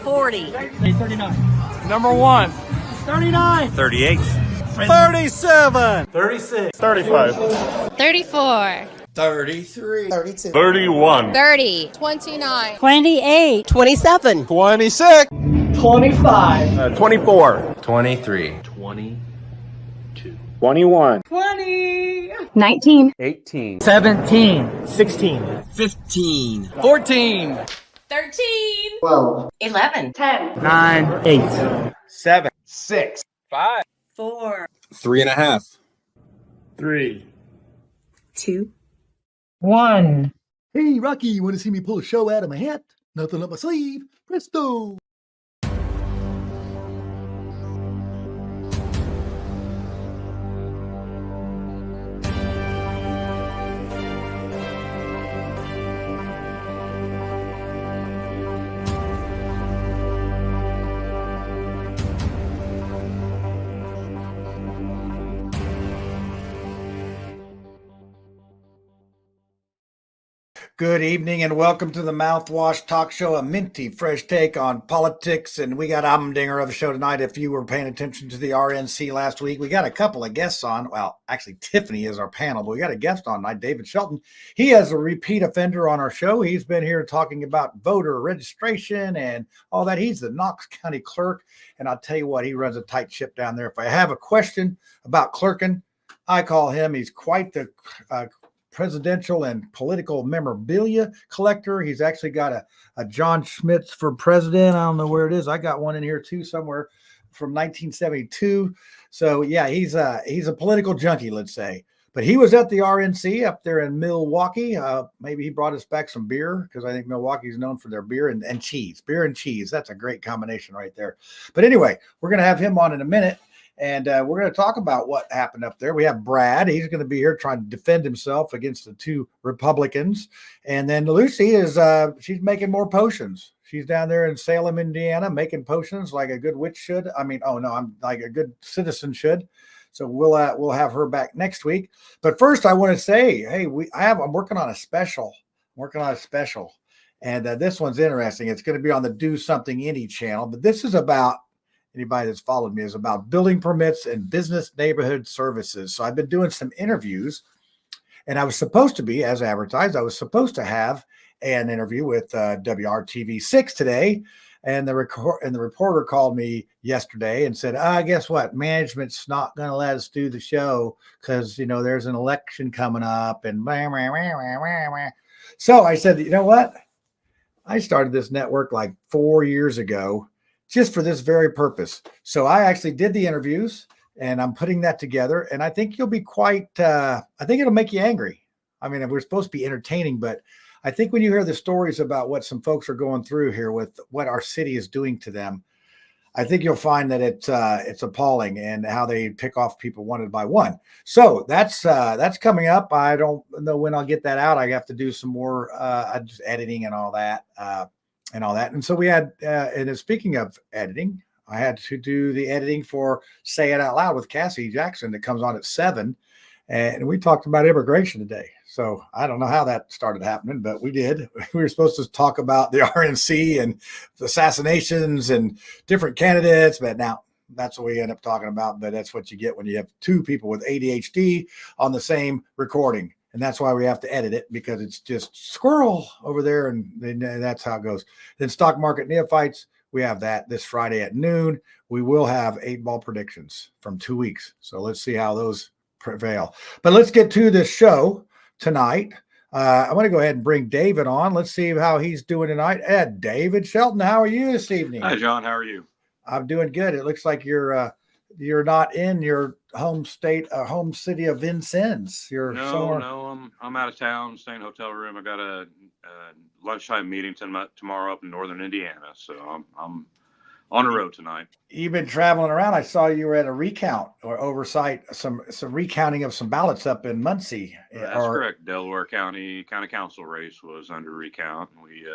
40. 39. Number 1. 39. 38. 37. 36. 35. 34. 33. 32. 31. 30. 29. 28. 27. 26. 25. 24. 23. 21. 20. 19. 18. 17. 16. 15. 14. 13. 12. 11. 10. 9. 8. 7. 6. 5. 4. 3.5. 3. 2. 1. Hey, Rocky, you want to see me pull a show out of my hat? Nothing up my sleeve. Presto! Good evening and welcome to the Mouthwash Talk Show, a minty, fresh take on politics. And we got Amdinger of the show tonight. If you were paying attention to the RNC last week, we got a couple of guests on. Well, actually, Tiffany is our panel, but we got a guest on tonight, David Shelton. He is a repeat offender on our show. He's been here talking about voter registration and all that. He's the Knox County clerk. And I'll tell you what, he runs a tight ship down there. If I have a question about clerking, I call him. He's quite the presidential and political memorabilia collector. He's actually got a John Schmitz for president. I don't know where it is. I got one in here too somewhere from 1972. So yeah, he's a political junkie, let's say. But he was at the RNC up there in Milwaukee. Maybe he brought us back some beer because I think Milwaukee is known for their beer and cheese. Beer and cheese. That's a great combination right there. But anyway, we're going to have him on in a minute. And we're going to talk about what happened up there. We have Brad. He's going to be here trying to defend himself against the two Republicans. And then Lucy is she's making more potions. She's down there in Salem, Indiana, making potions like a good witch should. I'm like a good citizen should. So we'll have her back next week. But first, I want to say, hey, I'm working on a special. And this one's interesting. It's going to be on the Do Something Indie channel. But this is about, anybody that's followed me, is about building permits and business neighborhood services. So I've been doing some interviews, and I was supposed to be, as advertised, I was supposed to have an interview with WRTV6 today. And the reporter called me yesterday and said, guess what? Management's not going to let us do the show because, there's an election coming up. And blah, blah, blah, blah, blah. So I said, you know what? I started this network like 4 years ago, just for this very purpose. So I actually did the interviews and I'm putting that together. And I think you'll be I think it'll make you angry. I mean, we're supposed to be entertaining, but I think when you hear the stories about what some folks are going through here with what our city is doing to them, I think you'll find that it's appalling and how they pick off people one by one. So that's coming up. I don't know when I'll get that out. I have to do some more just editing and all that. And so we had, and speaking of editing, I had to do the editing for Say It Out Loud with Cassie Jackson that comes on at 7. And we talked about immigration today. So I don't know how that started happening, but we did. We were supposed to talk about the RNC and assassinations and different candidates, but now that's what we end up talking about. But that's what you get when you have two people with ADHD on the same recording. And that's why we have to edit it, because it's just squirrel over there. And that's how it goes. Then stock market neophytes, we have that this Friday at noon. We will have 8-ball predictions from 2 weeks. So let's see how those prevail. But let's get to the show tonight. I want to go ahead and bring David on. Let's see how he's doing tonight. David Shelton, how are you this evening? Hi, John. How are you? I'm doing good. It looks like you're not in your home state, home city of Vincennes. No, I'm out of town, staying in a hotel room. I got a lunchtime meeting tomorrow up in northern Indiana, so I'm on the road tonight. You've been traveling around. I saw you were at a recount or oversight some recounting of some ballots up in Muncie. That's correct. Delaware County Council race was under recount. We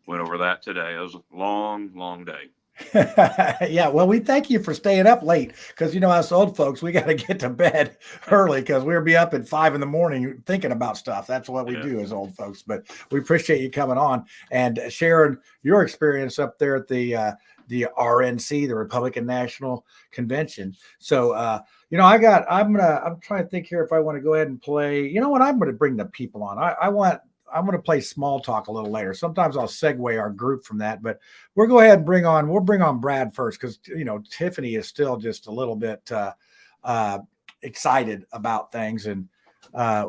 went over that today. It was a long day. Yeah, well, we thank you for staying up late because us old folks, we got to get to bed early because we'll be up at 5 a.m. thinking about stuff. That's what we do as old folks. But we appreciate you coming on and sharing your experience up there at the RNC, the Republican National Convention. So I'm trying to think here if I want to go ahead and play. You know what? I'm going to bring the people on. I'm going to play small talk a little later. Sometimes I'll segue our group from that, but we'll go ahead and bring on Brad first because Tiffanie is still just a little bit excited about things and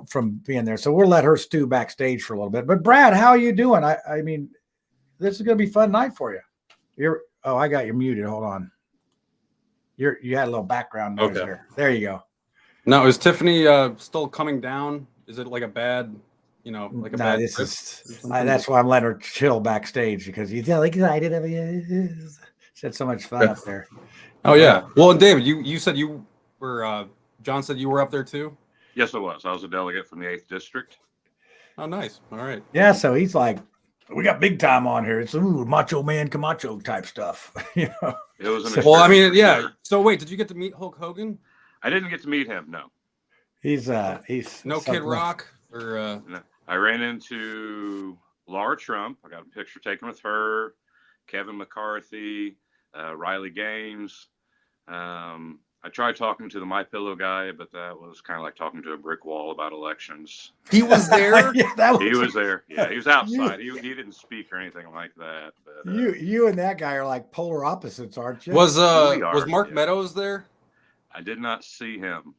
from being there. So we'll let her stew backstage for a little bit. But Brad, how are you doing? I mean, this is going to be a fun night for you. I got you muted. Hold on. You had a little background noise there. There you go. Now, is Tiffanie still coming down? Is it like a bad? That's why I'm letting her chill backstage because you feel excited of you. She had so much fun up there. Oh yeah. Well, and David, you said you were. John said you were up there too. Yes, I was. I was a delegate from the 8th District. Oh, nice. All right. Yeah. So he's like, we got big time on here. It's Macho Man Camacho type stuff. It was. Well, I mean, yeah. Sure. So wait, did you get to meet Hulk Hogan? I didn't get to meet him. No. He's no Kid Rock or. No. I ran into Laura Trump. I got a picture taken with her, Kevin McCarthy, Riley Gaines. I tried talking to the My Pillow guy, but that was kind of like talking to a brick wall about elections. He was there. He was there. Yeah, he was outside. He didn't speak or anything like that. But, you and that guy are like polar opposites, aren't you? Was Mark Meadows there? I did not see him.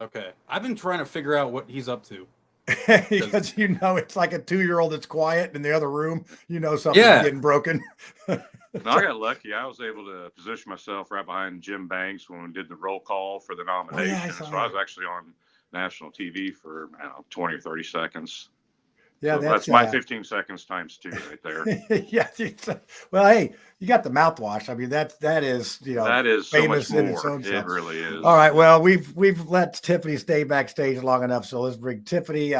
Okay, I've been trying to figure out what he's up to. Because it's like a 2-year-old that's quiet in the other room. Something's getting broken. No, I got lucky. I was able to position myself right behind Jim Banks when we did the roll call for the nomination. So I was actually on national TV for 20 or 30 seconds. Yeah, so that's my 15 seconds times 2 right there. Yeah. Well, hey, you got the mouthwash. I mean, that is that is famous so much more. In its own it sense. Really is. All right. Well, we've let Tiffanie stay backstage long enough, so let's bring Tiffanie.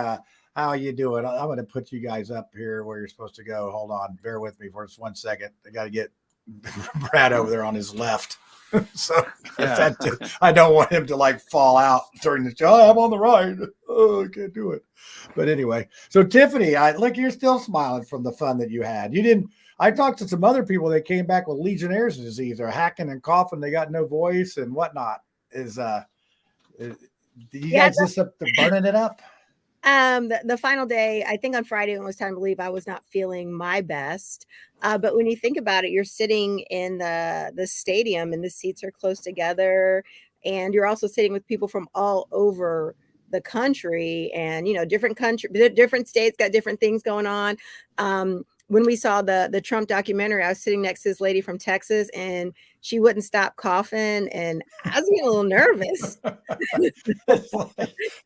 How are you doing? I'm going to put you guys up here where you're supposed to go. Hold on, bear with me for just 1 second. I got to get Brad over there on his left. So I don't want him to fall out during the show. I'm on the right. Oh, I can't do it. But anyway, so Tiffanie, look, you're still smiling from the fun that you had. You didn't. I talked to some other people that came back with Legionnaire's disease. They're hacking and coughing. They got no voice and whatnot. You guys just up to burning it up? The final day, I think on Friday when it was time to leave, I was not feeling my best. But when you think about it, you're sitting in the stadium and the seats are close together, and you're also sitting with people from all over the country, and different states got different things going on. When we saw the Trump documentary, I was sitting next to this lady from Texas, and she wouldn't stop coughing, and I was getting a little nervous. It's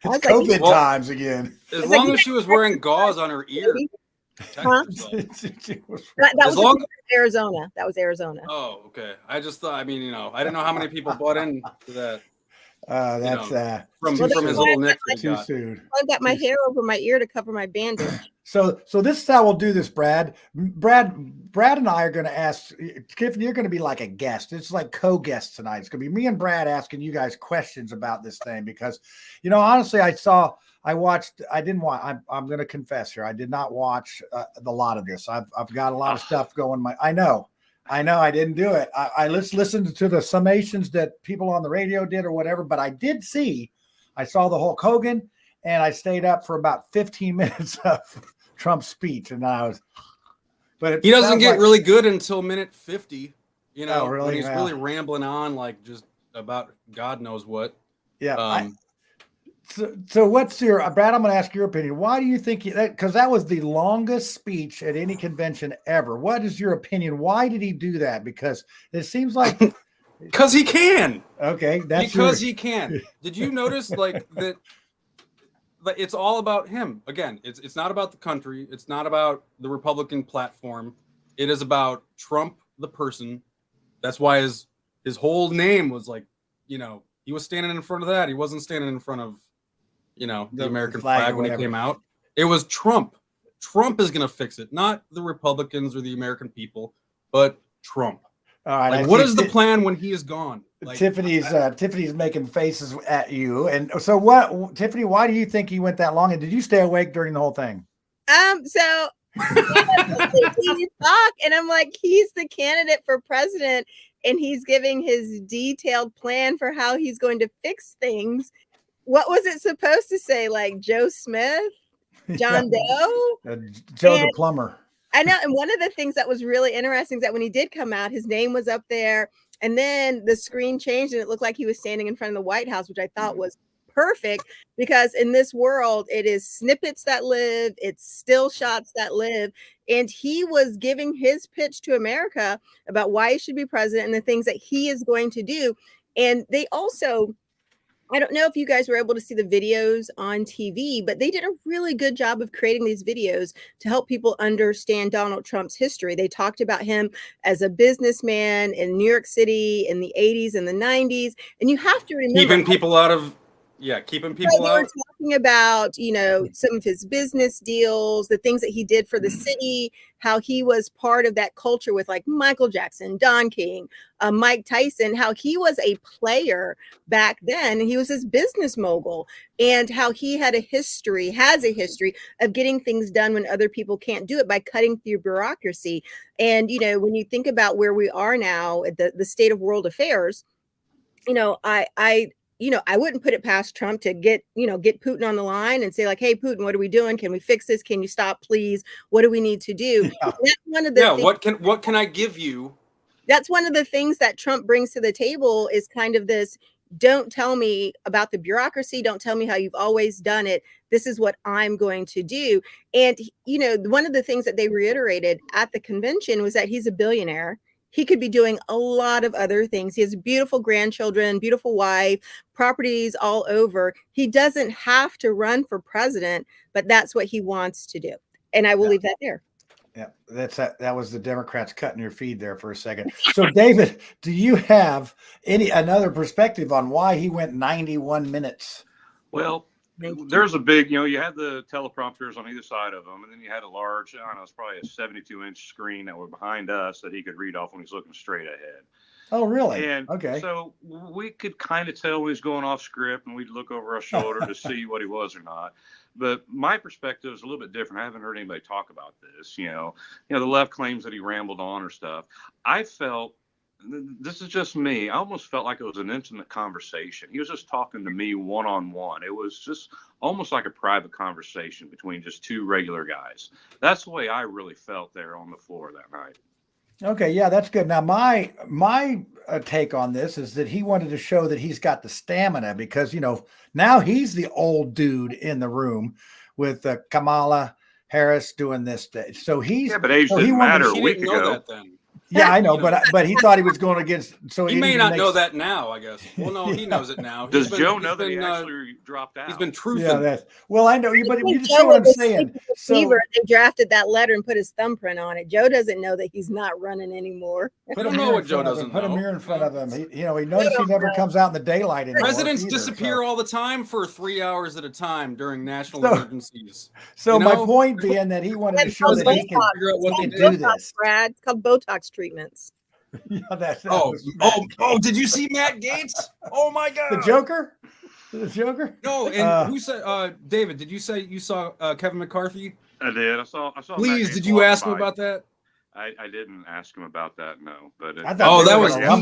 COVID times again. As long as she was wearing gauze on her ear. Huh? That was Arizona. That was Arizona. Oh, okay. I just thought. I mean, I didn't know how many people bought into that. From his little neck. Too soon. I've got my hair over my ear to cover my bandage. So this is how we'll do this, Brad. Brad and I are going to ask. Tiffanie, you're going to be like a guest. It's like co-guest tonight. It's going to be me and Brad asking you guys questions about this thing because, honestly, I watched. I didn't watch. I'm going to confess here. I did not watch a lot of this. I've got a lot of stuff going. I know. I didn't do it. I listened to the summations that people on the radio did or whatever, but I saw the Hulk Hogan, and I stayed up for about 15 minutes of Trump's speech, and but he doesn't get really good until minute 50, really? When he's really rambling on like just about God knows what. Yeah. So what's your Brad? I'm going to ask your opinion. Why do you think because that was the longest speech at any convention ever? What is your opinion? Why did he do that? Because it seems like because he can. Okay, he can. Did you notice that? It's all about him. Again, it's not about the country. It's not about the Republican platform. It is about Trump, the person. That's why his whole name was he was standing in front of that. He wasn't standing in front of. The American flag when it came out. It was Trump. Trump is going to fix it, not the Republicans or the American people, but Trump. All right. Like, what is the plan when he is gone? Like, Tiffany's making faces at you. And so what, Tiffany, why do you think he went that long? And did you stay awake during the whole thing? So you talk, and I'm like, he's the candidate for president, and he's giving his detailed plan for how he's going to fix things. What was it supposed to say? Like Joe Smith, John Doe, Joe the plumber. I know. And one of the things that was really interesting is that when he did come out, his name was up there, and then the screen changed and it looked like he was standing in front of the White House, which I thought was perfect, because in this world, it is snippets that live, it's still shots that live. And he was giving his pitch to America about why he should be president and the things that he is going to do. And they also, I don't know if you guys were able to see the videos on TV, but they did a really good job of creating these videos to help people understand Donald Trump's history. They talked about him as a businessman in New York City in the 80s and the 90s. And you have to remember, keeping people out. They were talking about, some of his business deals, the things that he did for the city, how he was part of that culture with like Michael Jackson, Don King, Mike Tyson, how he was a player back then. And he was this business mogul, and how he has a history of getting things done when other people can't do it by cutting through bureaucracy. And, when you think about where we are now at the state of world affairs, I wouldn't put it past Trump to get Putin on the line and say like, hey, Putin, what are we doing? Can we fix this? Can you stop, please? What do we need to do? Yeah. That's one of the what can I give you? That's one of the things that Trump brings to the table, is kind of this, don't tell me about the bureaucracy. Don't tell me how you've always done it. This is what I'm going to do. And, one of the things that they reiterated at the convention was that he's a billionaire. He could be doing a lot of other things. He has beautiful grandchildren, beautiful wife, properties all over. He doesn't have to run for president, but that's what he wants to do. And I will leave that there. Yeah, that was the Democrats cutting your feed there for a second. So, David, do you have another perspective on why he went 91 minutes? Well, there's a big, you had the teleprompters on either side of them, and then you had a large, it's probably a 72-inch screen that were behind us that he could read off when he's looking straight ahead. Oh, really? And okay. So we could kind of tell when he's going off script, and we'd look over our shoulder to see what he was or not. But my perspective is a little bit different. I haven't heard anybody talk about this. The left claims that he rambled on or stuff. I felt, this is just me, I almost felt like it was an intimate conversation. He was just talking to me one-on-one. It was just almost like a private conversation between just two regular guys. That's the way I really felt there on the floor that night. Okay, yeah, that's good. Now, my take on this is that he wanted to show that he's got the stamina, because, now he's the old dude in the room with Kamala Harris doing this. So he's, but age didn't matter a week ago. That then. Yeah, I know, but he thought he was going against. So he may not know that now, I guess. Well, no, he knows it now. Does Joe know that he actually dropped out? He's been truthful. Yeah, well, I know, but you just know what I'm saying. So they drafted that letter and put his thumbprint on it. Joe doesn't know that he's not running anymore. I don't know what Joe doesn't know. Put a mirror in front of him. He noticed he never comes out in the daylight anymore. Presidents disappear all the time for 3 hours at a time during national emergencies. So my point being that he wanted to show that he can figure out what they do this. Brad, it's called Botox treatments. Yeah, did you see Matt Gaetz? Oh my God, the Joker. No, and who said? David, did you say you saw Kevin McCarthy? I did. I saw. Please, did you ask him about that? I didn't ask him about that. No, but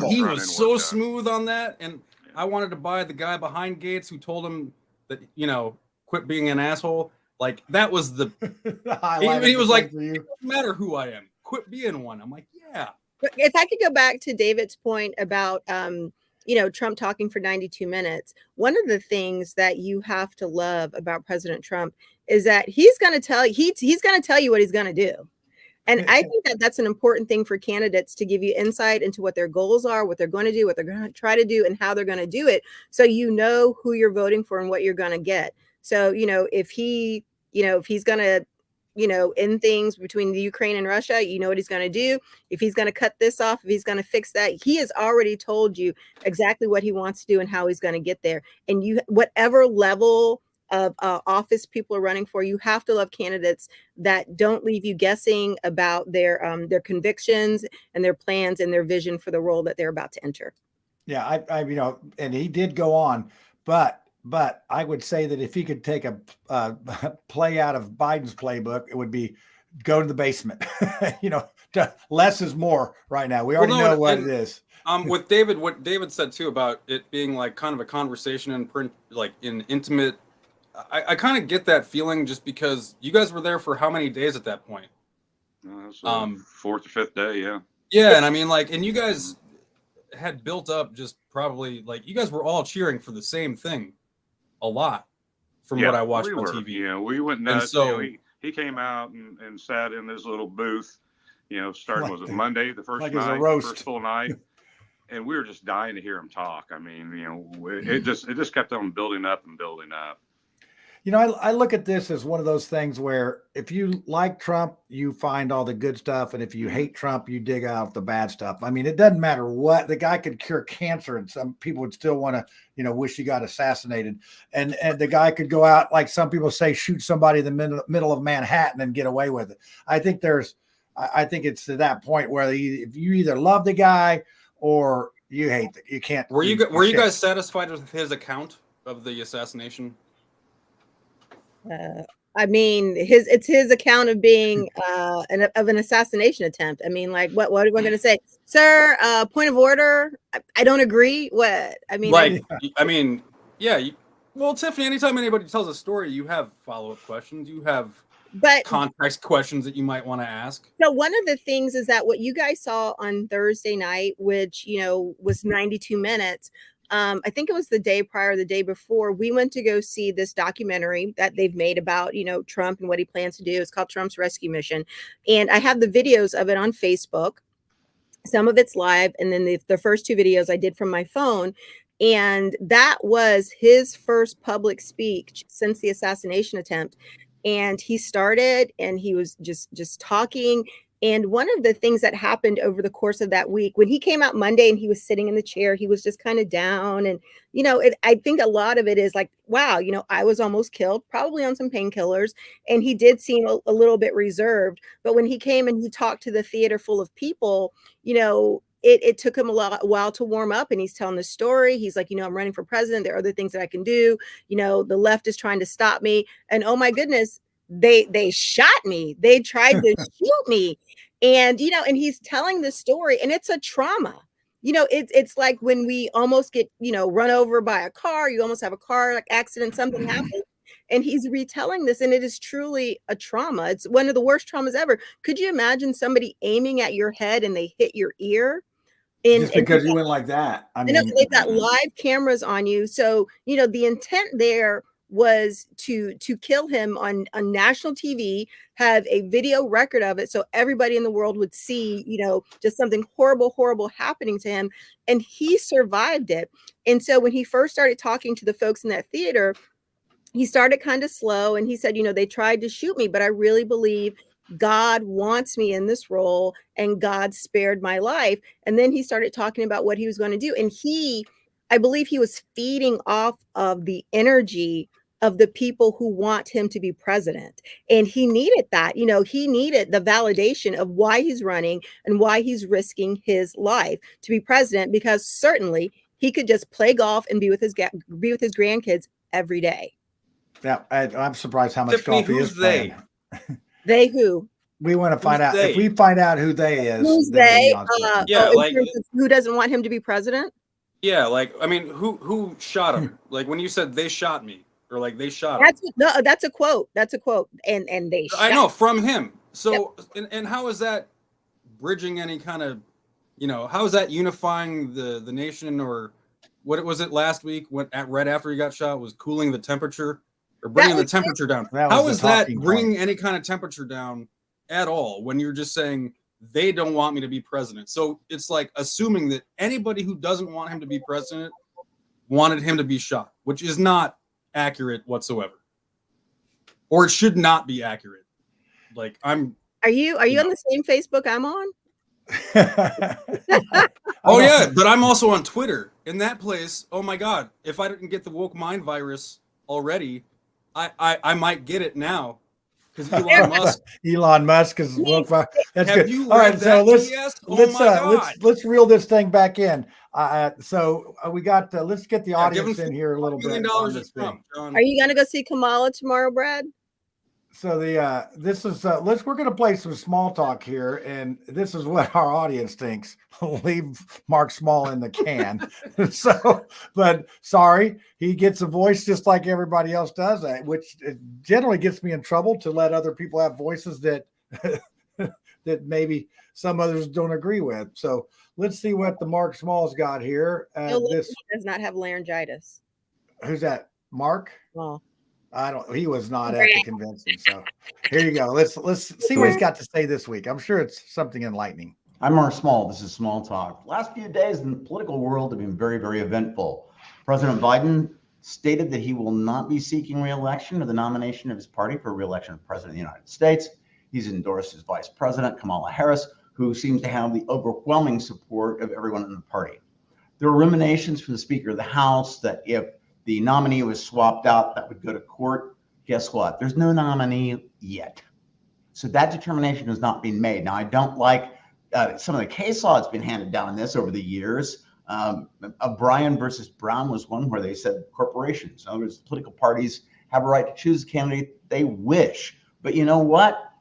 he was so smooth on that, and I wanted to buy the guy behind Gaetz who told him that quit being an asshole. Like that was the he was like, it doesn't matter who I am, quit being one. I'm like, yeah. If I could go back to David's point about, Trump talking for 92 minutes, one of the things that you have to love about President Trump is that he's going to tell you what he's going to do. And I think that that's an important thing for candidates, to give you insight into what their goals are, what they're going to do, what they're going to try to do, and how they're going to do it. So you know who you're voting for and what you're going to get. So, if he's going to end things between the Ukraine and Russia, you know what he's going to do. If he's going to cut this off, if he's going to fix that, he has already told you exactly what he wants to do and how he's going to get there. And whatever level of office people are running for. You have to love candidates that don't leave you guessing about their convictions and their plans and their vision for the role that they're about to enter. Yeah, and he did go on, but I would say that if he could take a play out of Biden's playbook, it would be go to the basement. Less is more right now. We already know what it is. With David, what David said too about it being like kind of a conversation in print, like in intimate. I kind of get that feeling just because you guys were there for how many days at that point? Fourth or fifth day, yeah. Yeah, and I mean, like, and you guys had built up just probably like you guys were all cheering for the same thing a lot from what I watched on TV. Yeah, we went nuts. And so he came out and sat in his little booth. Starting was it Monday, the first night, first full night. And we were just dying to hear him talk. I mean, it just kept on building up and building up. I look at this as one of those things where if you like Trump, you find all the good stuff. And if you hate Trump, you dig out the bad stuff. I mean, it doesn't matter what. The guy could cure cancer and some people would still want to, wish he got assassinated. And the guy could go out, like some people say, shoot somebody in the middle of Manhattan and get away with it. I think it's to that point where if you either love the guy or you hate it. You can't. Were you guys satisfied with his account of the assassination? I mean, it's his account of being an assassination attempt. I mean, like, what am I going to say, sir? Point of order. I don't agree. What I mean, well, Tiffany, anytime anybody tells a story, you have follow-up questions. You have context questions that you might want to ask. So one of the things is that what you guys saw on Thursday night, which was 92 minutes. I think it was the day prior, the day before, we went to go see this documentary that they've made about, Trump and what he plans to do. It's called Trump's Rescue Mission. And I have the videos of it on Facebook. Some of it's live. And then the first two videos I did from my phone. And that was his first public speech since the assassination attempt. And he started and he was just talking. And one of the things that happened over the course of that week, when he came out Monday and he was sitting in the chair, he was just kind of down. And, I think a lot of it is like, wow, I was almost killed, probably on some painkillers. And he did seem a little bit reserved. But when he came and he talked to the theater full of people, it took him a while to warm up. And he's telling the story. He's like, I'm running for president. There are other things that I can do. The left is trying to stop me. And oh my goodness, they shot me. They tried to shoot me. And, and he's telling this story and it's a trauma. It's like when we almost get, run over by a car, you almost have a car accident, something happens. And he's retelling this and it is truly a trauma. It's one of the worst traumas ever. Could you imagine somebody aiming at your head and they hit your ear? Just because you went like that. I mean, they've got live cameras on you. So, the intent there was to kill him on national TV, have a video record of it so everybody in the world would see, just something horrible happening to him. And he survived it. And so when he first started talking to the folks in that theater, he started kind of slow and he said, they tried to shoot me, but I really believe God wants me in this role and God spared my life. And then he started talking about what he was going to do. And I believe he was feeding off of the energy of the people who want him to be president. And he needed that, he needed the validation of why he's running and why he's risking his life to be president, because certainly he could just play golf and be with his grandkids every day. Yeah. I'm surprised how much Tiffany, golf he is playing. They who? We want to find out. If we find out who they is. Who's they? Who doesn't want him to be president? Yeah. Like, I mean, who shot him? Like when you said they shot me. Or like they shot him. That's a quote. That's a quote. And they shot. I know from him. So and how is that bridging any kind of, how is that unifying the nation? Or what was it last week when right after he got shot was cooling the temperature or bringing the temperature down? How is that bringing any kind of temperature down at all when you're just saying they don't want me to be president? So it's like assuming that anybody who doesn't want him to be president wanted him to be shot, which is not accurate whatsoever, or it should not be accurate. Like are you on the same Facebook I'm on? Oh yeah, but I'm also on Twitter. In that place, oh my god, if I didn't get the woke mind virus already, I might get it now because Elon Musk. Elon Musk is that's Have good. you All read right, so that, TS? Oh my God. let's reel this thing back in. We got let's get the Yeah, give audience him in here a little $1 bit million on to this thing. Trump, John. Are you gonna go see Kamala tomorrow, Brad? So this is we're going to play some small talk here, and this is what our audience thinks. Leave Mark Small in the can. But sorry, he gets a voice just like everybody else does, which generally gets me in trouble to let other people have voices that that maybe some others don't agree with. So let's see what the Mark Small's got here. No, he does not have laryngitis. Who's that? Mark? Well, he was not at the convention. So here you go. Let's see what he's got to say this week. I'm sure it's something enlightening. I'm Mark Small. This is Small Talk. Last few days in the political world have been very, very eventful. President Biden stated that he will not be seeking re-election or the nomination of his party for re-election of President of the United States. He's endorsed his Vice President, Kamala Harris, who seems to have the overwhelming support of everyone in the party. There were ruminations from the Speaker of the House that if the nominee was swapped out, that would go to court. Guess what? There's no nominee yet. So that determination has not been made. Now, I don't like some of the case law that's been handed down in this over the years. Bryan versus Brown was one where they said corporations, in other words, political parties have a right to choose a candidate they wish. But you know what?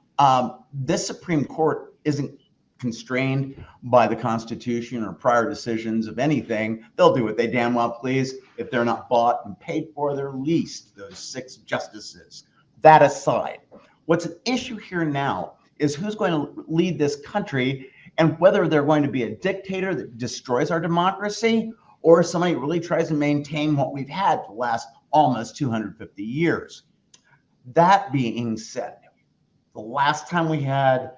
This Supreme Court isn't constrained by the Constitution or prior decisions of anything. They'll do what they damn well please. If they're not bought and paid for, they're leased, those 6 justices. That aside, what's an issue here now is who's going to lead this country and whether they're going to be a dictator that destroys our democracy or somebody who really tries to maintain what we've had for the last almost 250 years. That being said, the last time we had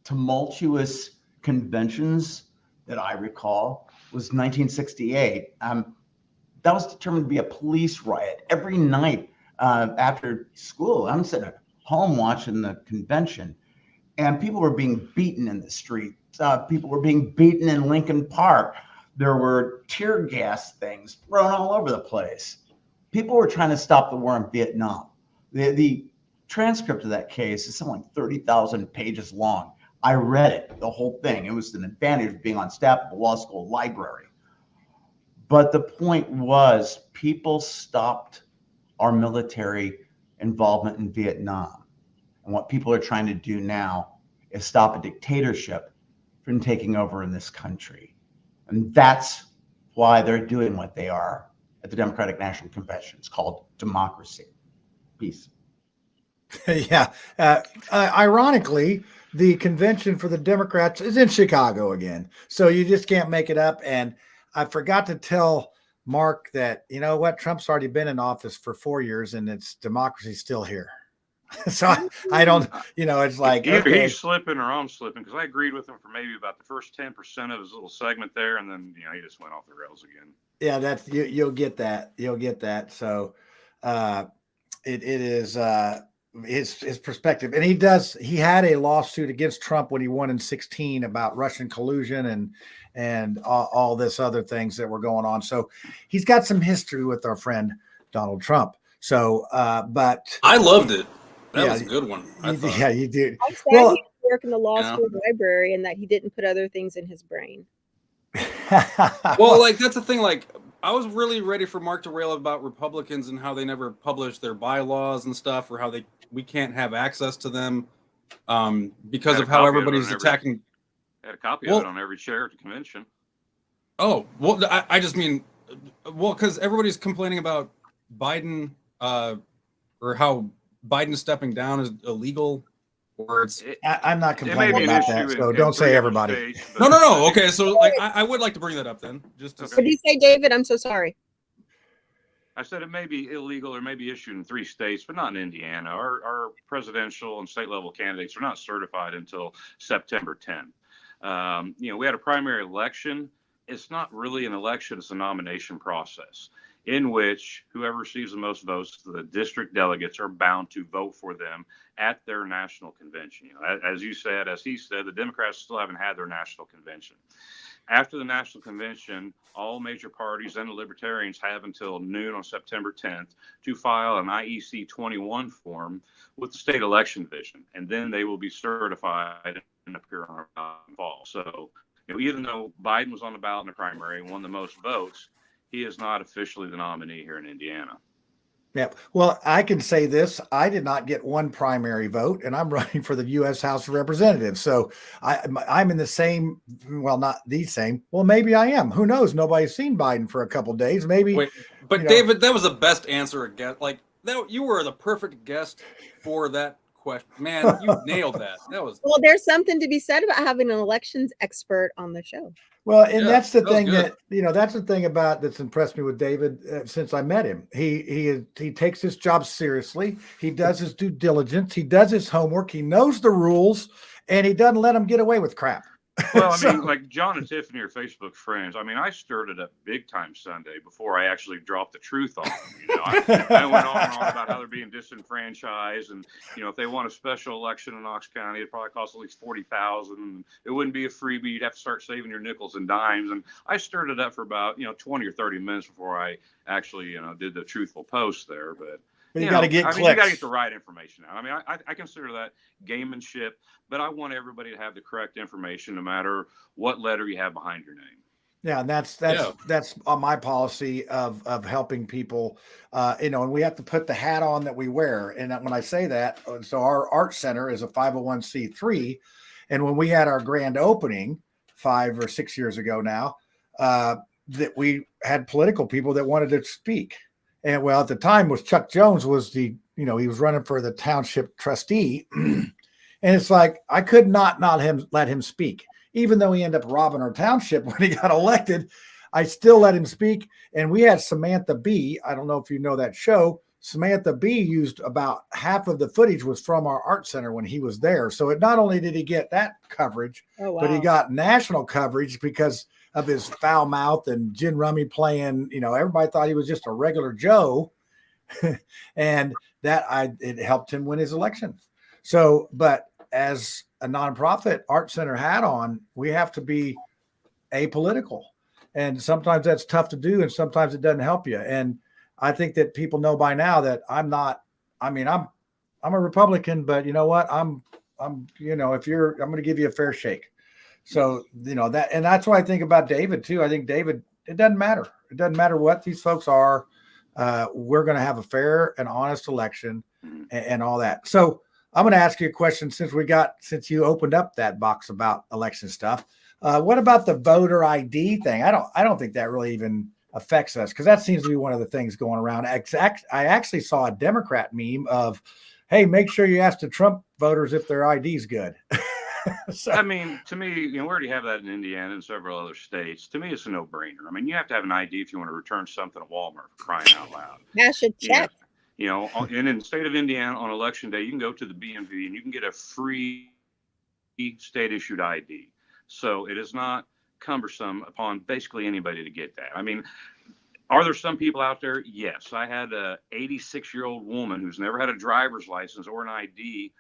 tumultuous conventions that I recall was 1968. That was determined to be a police riot. Every night after school, I'm sitting at home watching the convention, and people were being beaten in the street. People were being beaten in Lincoln Park. There were tear gas things thrown all over the place. People were trying to stop the war in Vietnam. The transcript of that case is something like 30,000 pages long. I read it, the whole thing. It was an advantage of being on staff at the law school library. But the point was, people stopped our military involvement in Vietnam. And what people are trying to do now is stop a dictatorship from taking over in this country. And that's why they're doing what they are at the Democratic National Convention. It's called democracy. Peace. Yeah. Ironically, the convention for the Democrats is in Chicago again. So you just can't make it up. And I forgot to tell Mark that, you know what, Trump's already been in office for 4 years and it's democracy still here. So I don't, it's like, either okay. he's slipping or I'm slipping, because I agreed with him for maybe about the first 10% of his little segment there, and then he just went off the rails again. Yeah, that's you'll get that. You'll get that. So it is his perspective, and he had a lawsuit against Trump when he won in 2016 about Russian collusion and all this other things that were going on. So he's got some history with our friend Donald Trump. So, but I loved it. That was a good one. Yeah, you did. I'm sad he didn't work in the law school library and that he didn't put other things in his brain. Well, like that's the thing. Like I was really ready for Mark to rail about Republicans and how they never publish their bylaws and stuff, or how we can't have access to them because of how everybody's attacking. I had a copy of it on every chair at the convention. Oh, well, I just mean, because everybody's complaining about Biden or how Biden stepping down is illegal, or I'm not complaining about that, so don't say everybody. No. Okay, so like I would like to bring that up then. Just to What did you say, David? I'm so sorry. I said it may be illegal or may be issued in 3 states, but not in Indiana. Our presidential and state level candidates are not certified until September 10th. We had a primary election. It's not really an election, it's a nomination process. in which whoever receives the most votes, the district delegates are bound to vote for them at their national convention. You know, as you said, as he said, the Democrats still haven't had their national convention. After the national convention, all major parties and the Libertarians have until noon on September 10th to file an IEC 21 form with the state election division, and then they will be certified and appear on our ballot in the fall. So, you know, even though Biden was on the ballot in the primary and won the most votes, he is not officially the nominee here in Indiana. Yeah. Well, I can say this. I did not get one primary vote, and I'm running for the U.S. House of Representatives. So I'm in the same, well, not the same. Well, maybe I am. Who knows? Nobody's seen Biden for a couple of days. Maybe. Wait, but David, that was the best answer again. Like, that, you were the perfect guest for that question. Man, you nailed that. That was. Well, there's something to be said about having an elections expert on the show. Well, and that's the that was thing good. that, that's the thing about that's impressed me with David since I met him. He takes his job seriously. He does his due diligence. He does his homework. He knows the rules, and he doesn't let them get away with crap. Well, I mean, like John and Tiffany are Facebook friends. I mean, I stirred it up big time Sunday before I actually dropped the truth on them. You know, I went on and on about how they're being disenfranchised, and if they want a special election in Knox County, it probably costs at least $40,000. It wouldn't be a freebie. You'd have to start saving your nickels and dimes. And I stirred it up for about 20 or 30 minutes before I actually did the truthful post there. But you got to get clicks. You got to get the right information out. I mean, I consider that gamemanship, but I want everybody to have the correct information, no matter what letter you have behind your name. Yeah, and that's my policy of helping people, and we have to put the hat on that we wear. And when I say that, so our art center is a 501c3, and when we had our grand opening 5 or 6 years ago now, that we had political people that wanted to speak. And well, at the time was Chuck Jones was he was running for the township trustee. And it's like, I could not let him speak, even though he ended up robbing our township when he got elected. I still let him speak. And we had Samantha Bee. I don't know if you know that show. Samantha Bee used about half of the footage was from our art center when he was there. So it not only did he get that coverage, but he got national coverage because of his foul mouth and gin rummy playing. Everybody thought he was just a regular Joe, and it helped him win his election. So, but as a nonprofit art center hat on, we have to be apolitical, and sometimes that's tough to do, and sometimes it doesn't help you. And I think that people know by now that I'm not. I mean, I'm a Republican, but you know what? I'm going to give you a fair shake. So, that, and that's what I think about David too. I think David, it doesn't matter. It doesn't matter what these folks are. We're going to have a fair and honest election and all that. So I'm going to ask you a question since you opened up that box about election stuff. What about the voter ID thing? I don't think that really even affects us, because that seems to be one of the things going around. I actually saw a Democrat meme of, hey, make sure you ask the Trump voters if their ID is good. So, I mean, to me, we already have that in Indiana and several other states. To me, it's a no-brainer. I mean, you have to have an ID if you want to return something at Walmart, for crying out loud. That should check. And in the state of Indiana on election day, you can go to the BMV and you can get a free state-issued ID. So it is not cumbersome upon basically anybody to get that. I mean, are there some people out there? Yes. I had a 86-year-old woman who's never had a driver's license or an ID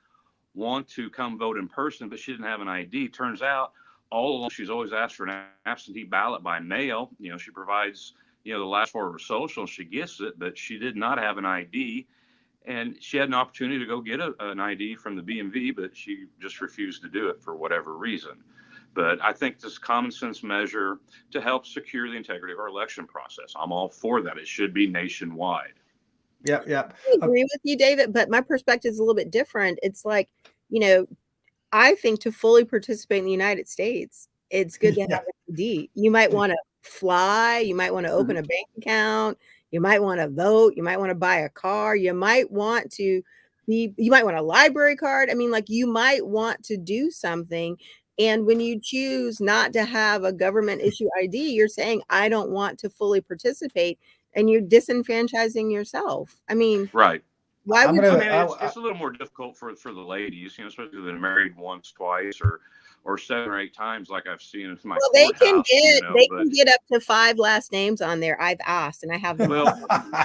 want to come vote in person, but she didn't have an ID. Turns out all along she's always asked for an absentee ballot by mail. She provides the last four of her social, she gets it, but she did not have an ID, and she had an opportunity to go get an ID from the BMV, but she just refused to do it for whatever reason. But I think this common sense measure to help secure the integrity of our election process, I'm all for that. It should be nationwide. Yep. I agree with you, David, but my perspective is a little bit different. It's like, I think to fully participate in the United States, it's good to have an ID. You might want to fly. You might want to open a bank account. You might want to vote. You might want to buy a car. You might want a library card. I mean, like, you might want to do something. And when you choose not to have a government issue ID, you're saying, I don't want to fully participate, and you're disenfranchising yourself. I mean, right. Why would it's a little more difficult for the ladies, especially if they're married once, twice, or or 7 or 8 times like I've seen in my Well, they can courthouse, you get know, they but can get up to 5 last names on there. I've asked, and I have. well,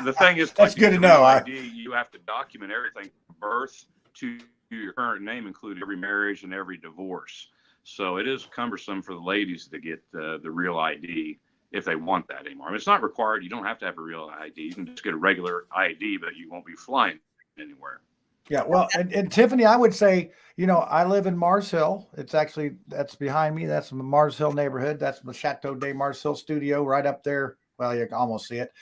the thing is, That's like, good to the know. real ID, you have to document everything from birth to your current name, including every marriage and every divorce. So it is cumbersome for the ladies to get the real ID if they want that anymore. I mean, it's not required. You don't have to have a real ID. You can just get a regular ID, but you won't be flying anywhere. Yeah, well, and Tiffany, I would say, you know, I live in Mars Hill. It's actually, that's behind me. That's the Mars Hill neighborhood. That's the Chateau de Mars Hill studio right up there. Well, you can almost see it.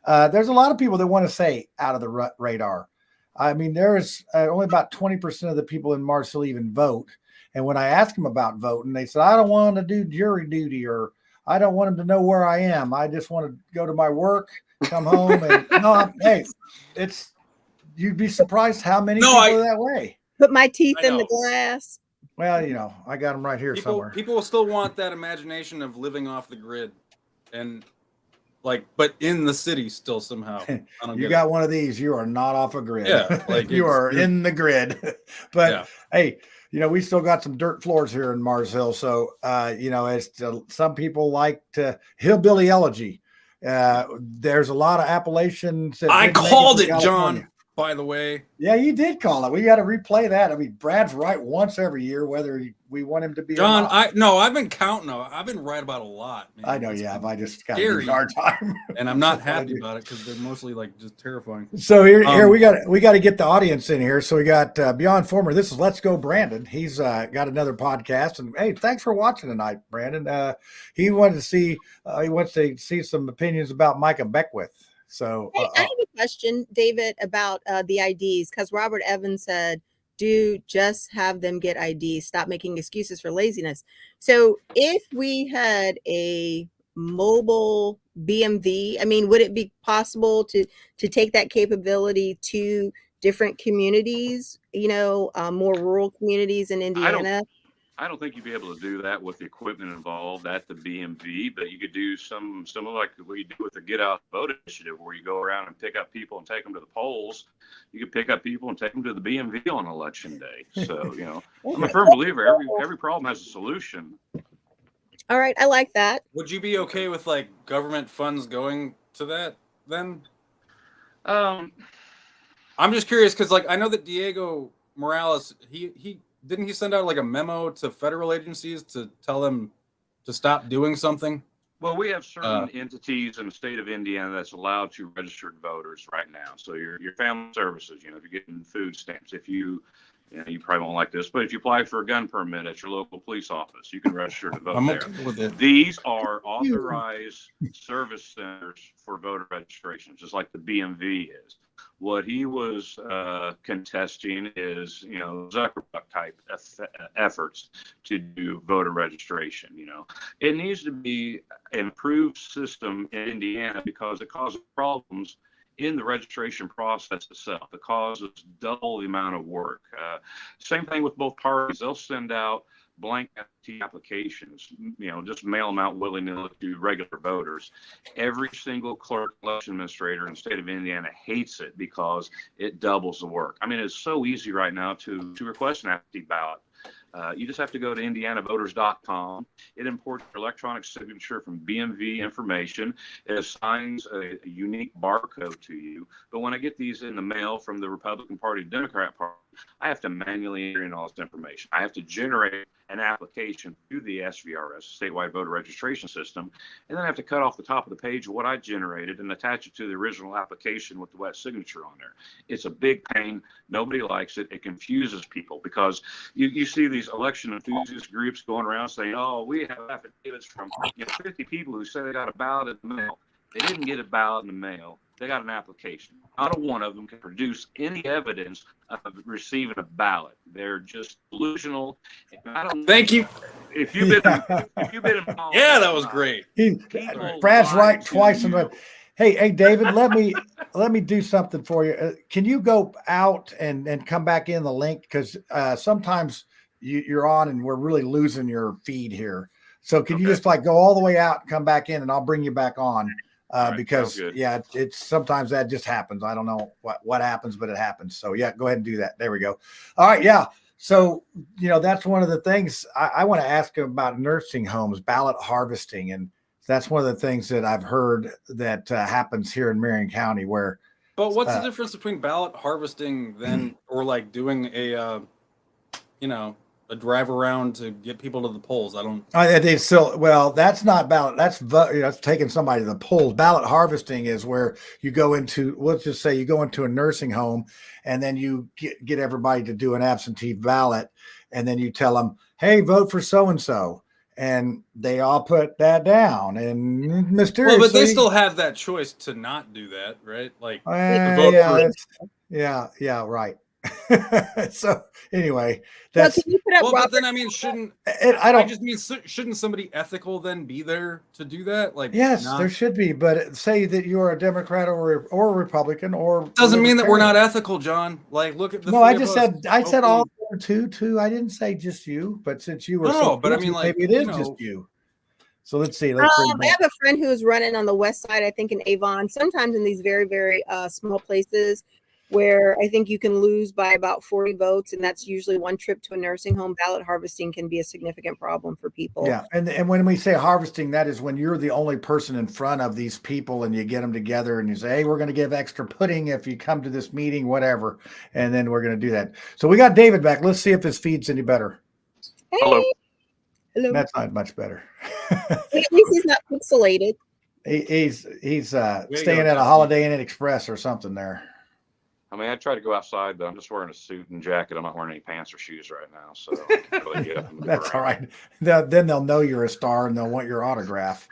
There's a lot of people that want to say out of the radar. I mean, there's only about 20% of the people in Mars Hill even vote. And when I ask them about voting, they said, I don't want to do jury duty, or I don't want them to know where I am. I just want to go to my work, come home, and no, hey, it's, you'd be surprised how many people are that way. Put my teeth in the glass. Well, you know, I got them right here somewhere. People will still want that imagination of living off the grid, and like, but in the city still somehow. You got one of these, you are not off a grid. Yeah, like you are in the grid. But yeah. Hey, you know, we still got some dirt floors here in Mars Hill. So, you know, as some people like to hillbilly elegy. There's a lot of appellations. I called it, John. By the way, yeah, you did call it. We got to replay that. I mean, Brad's right once every year, whether we want him to be. John, I've been counting. I've been right about a lot. Man. I know, yeah. I just got a hard time, and I'm not happy about it because they're mostly like just terrifying. So here we got to get the audience in here. So we got Beyond Former. This is Let's Go Brandon. He's got another podcast, and hey, thanks for watching tonight, Brandon. He wants to see some opinions about Micah Beckwith. So hey, I have a question, David, about the IDs, because Robert Evans said, do just have them get IDs. Stop making excuses for laziness. So if we had a mobile BMV, I mean, would it be possible to take that capability to different communities, you know, more rural communities in Indiana? I don't think you'd be able to do that with the equipment involved at the BMV, but you could do some like what you do with the Get Out Vote initiative, where you go around and pick up people and take them to the polls. You could pick up people and take them to the BMV on election day. So, you know, I'm a firm believer every problem has a solution. All right, I like that. Would you be okay with like government funds going to that then? I'm just curious because like I know that Diego Morales, he didn't he send out like a memo to federal agencies to tell them to stop doing something? Well, we have certain entities in the state of Indiana that's allowed to registered voters right now. So your family services, you know, if you're getting food stamps, if you probably won't like this, but if you apply for a gun permit at your local police office, you can register to vote there. Okay with it. These are authorized service centers for voter registration, just like the BMV is. What he was contesting is, you know, Zuckerberg type efforts to do voter registration. You know, it needs to be an improved system in Indiana because it causes problems in the registration process itself. It causes double the amount of work. Same thing with both parties. They'll send out blank applications, you know, just mail them out willy-nilly to regular voters. Every single clerk election administrator in the state of Indiana hates it because it doubles the work. I mean, it's so easy right now to request an absentee ballot. You just have to go to indianavoters.com. It imports your electronic signature from BMV information. It assigns a unique barcode to you. But when I get these in the mail from the Republican Party, Democrat Party, I have to manually enter in all this information. I have to generate an application to the SVRS, Statewide Voter Registration System, and then I have to cut off the top of the page of what I generated and attach it to the original application with the wet signature on there. It's a big pain. Nobody likes it. It confuses people because you see these election enthusiast groups going around saying, oh, we have affidavits from 50 people who say they got a ballot in the mail. They didn't get a ballot in the mail. They got an application. Not a one of them can produce any evidence of receiving a ballot. They're just delusional. And I don't. Thank you. If you've been involved, yeah, that was great. Brad's right twice in the. Hey, David, let me do something for you. Can you go out and come back in the link, because sometimes you're on and we're really losing your feed here. So can you just like go all the way out and come back in, and I'll bring you back on. Right, because it's sometimes that just happens. I don't know what happens, but it happens. So yeah, go ahead and do that. There we go. All right. Yeah. So, that's one of the things I want to ask about nursing homes, ballot harvesting. And that's one of the things that I've heard that happens here in Marion County where. But what's the difference between ballot harvesting or like doing a drive around to get people to the polls? I don't. They still, well, that's not ballot. That's taking somebody to the polls. Ballot harvesting is where you go into, let's just say you go into a nursing home and then you get everybody to do an absentee ballot. And then you tell them, hey, vote for so-and-so. And they all put that down and mysteriously. Well, but they still have that choice to not do that, right? Like, yeah, right. So anyway, that's. Can you put up but then I mean, shouldn't somebody ethical then be there to do that? Like, yes, there should be. But say that you're a Democrat or a Republican or doesn't mean that we're not ethical, John. Like, look at the. No, I said all two. I didn't say just you, but since you were but I mean, like, maybe it is just you. So let's see. I have a friend who is running on the west side, I think in Avon, sometimes in these very, very small places where I think you can lose by about 40 votes. And that's usually one trip to a nursing home. Ballot harvesting can be a significant problem for people. Yeah. And when we say harvesting, that is when you're the only person in front of these people and you get them together and you say, hey, we're going to give extra pudding if you come to this meeting, whatever. And then we're going to do that. So we got David back. Let's see if his feed's any better. Hey. Hello. That's not much better. At least he's not pixelated. He's staying at a Holiday Inn Express or something there. I mean, I try to go outside, but I'm just wearing a suit and jacket. I'm not wearing any pants or shoes right now, so I can't really get up and That's all right. Then they'll know you're a star and they'll want your autograph.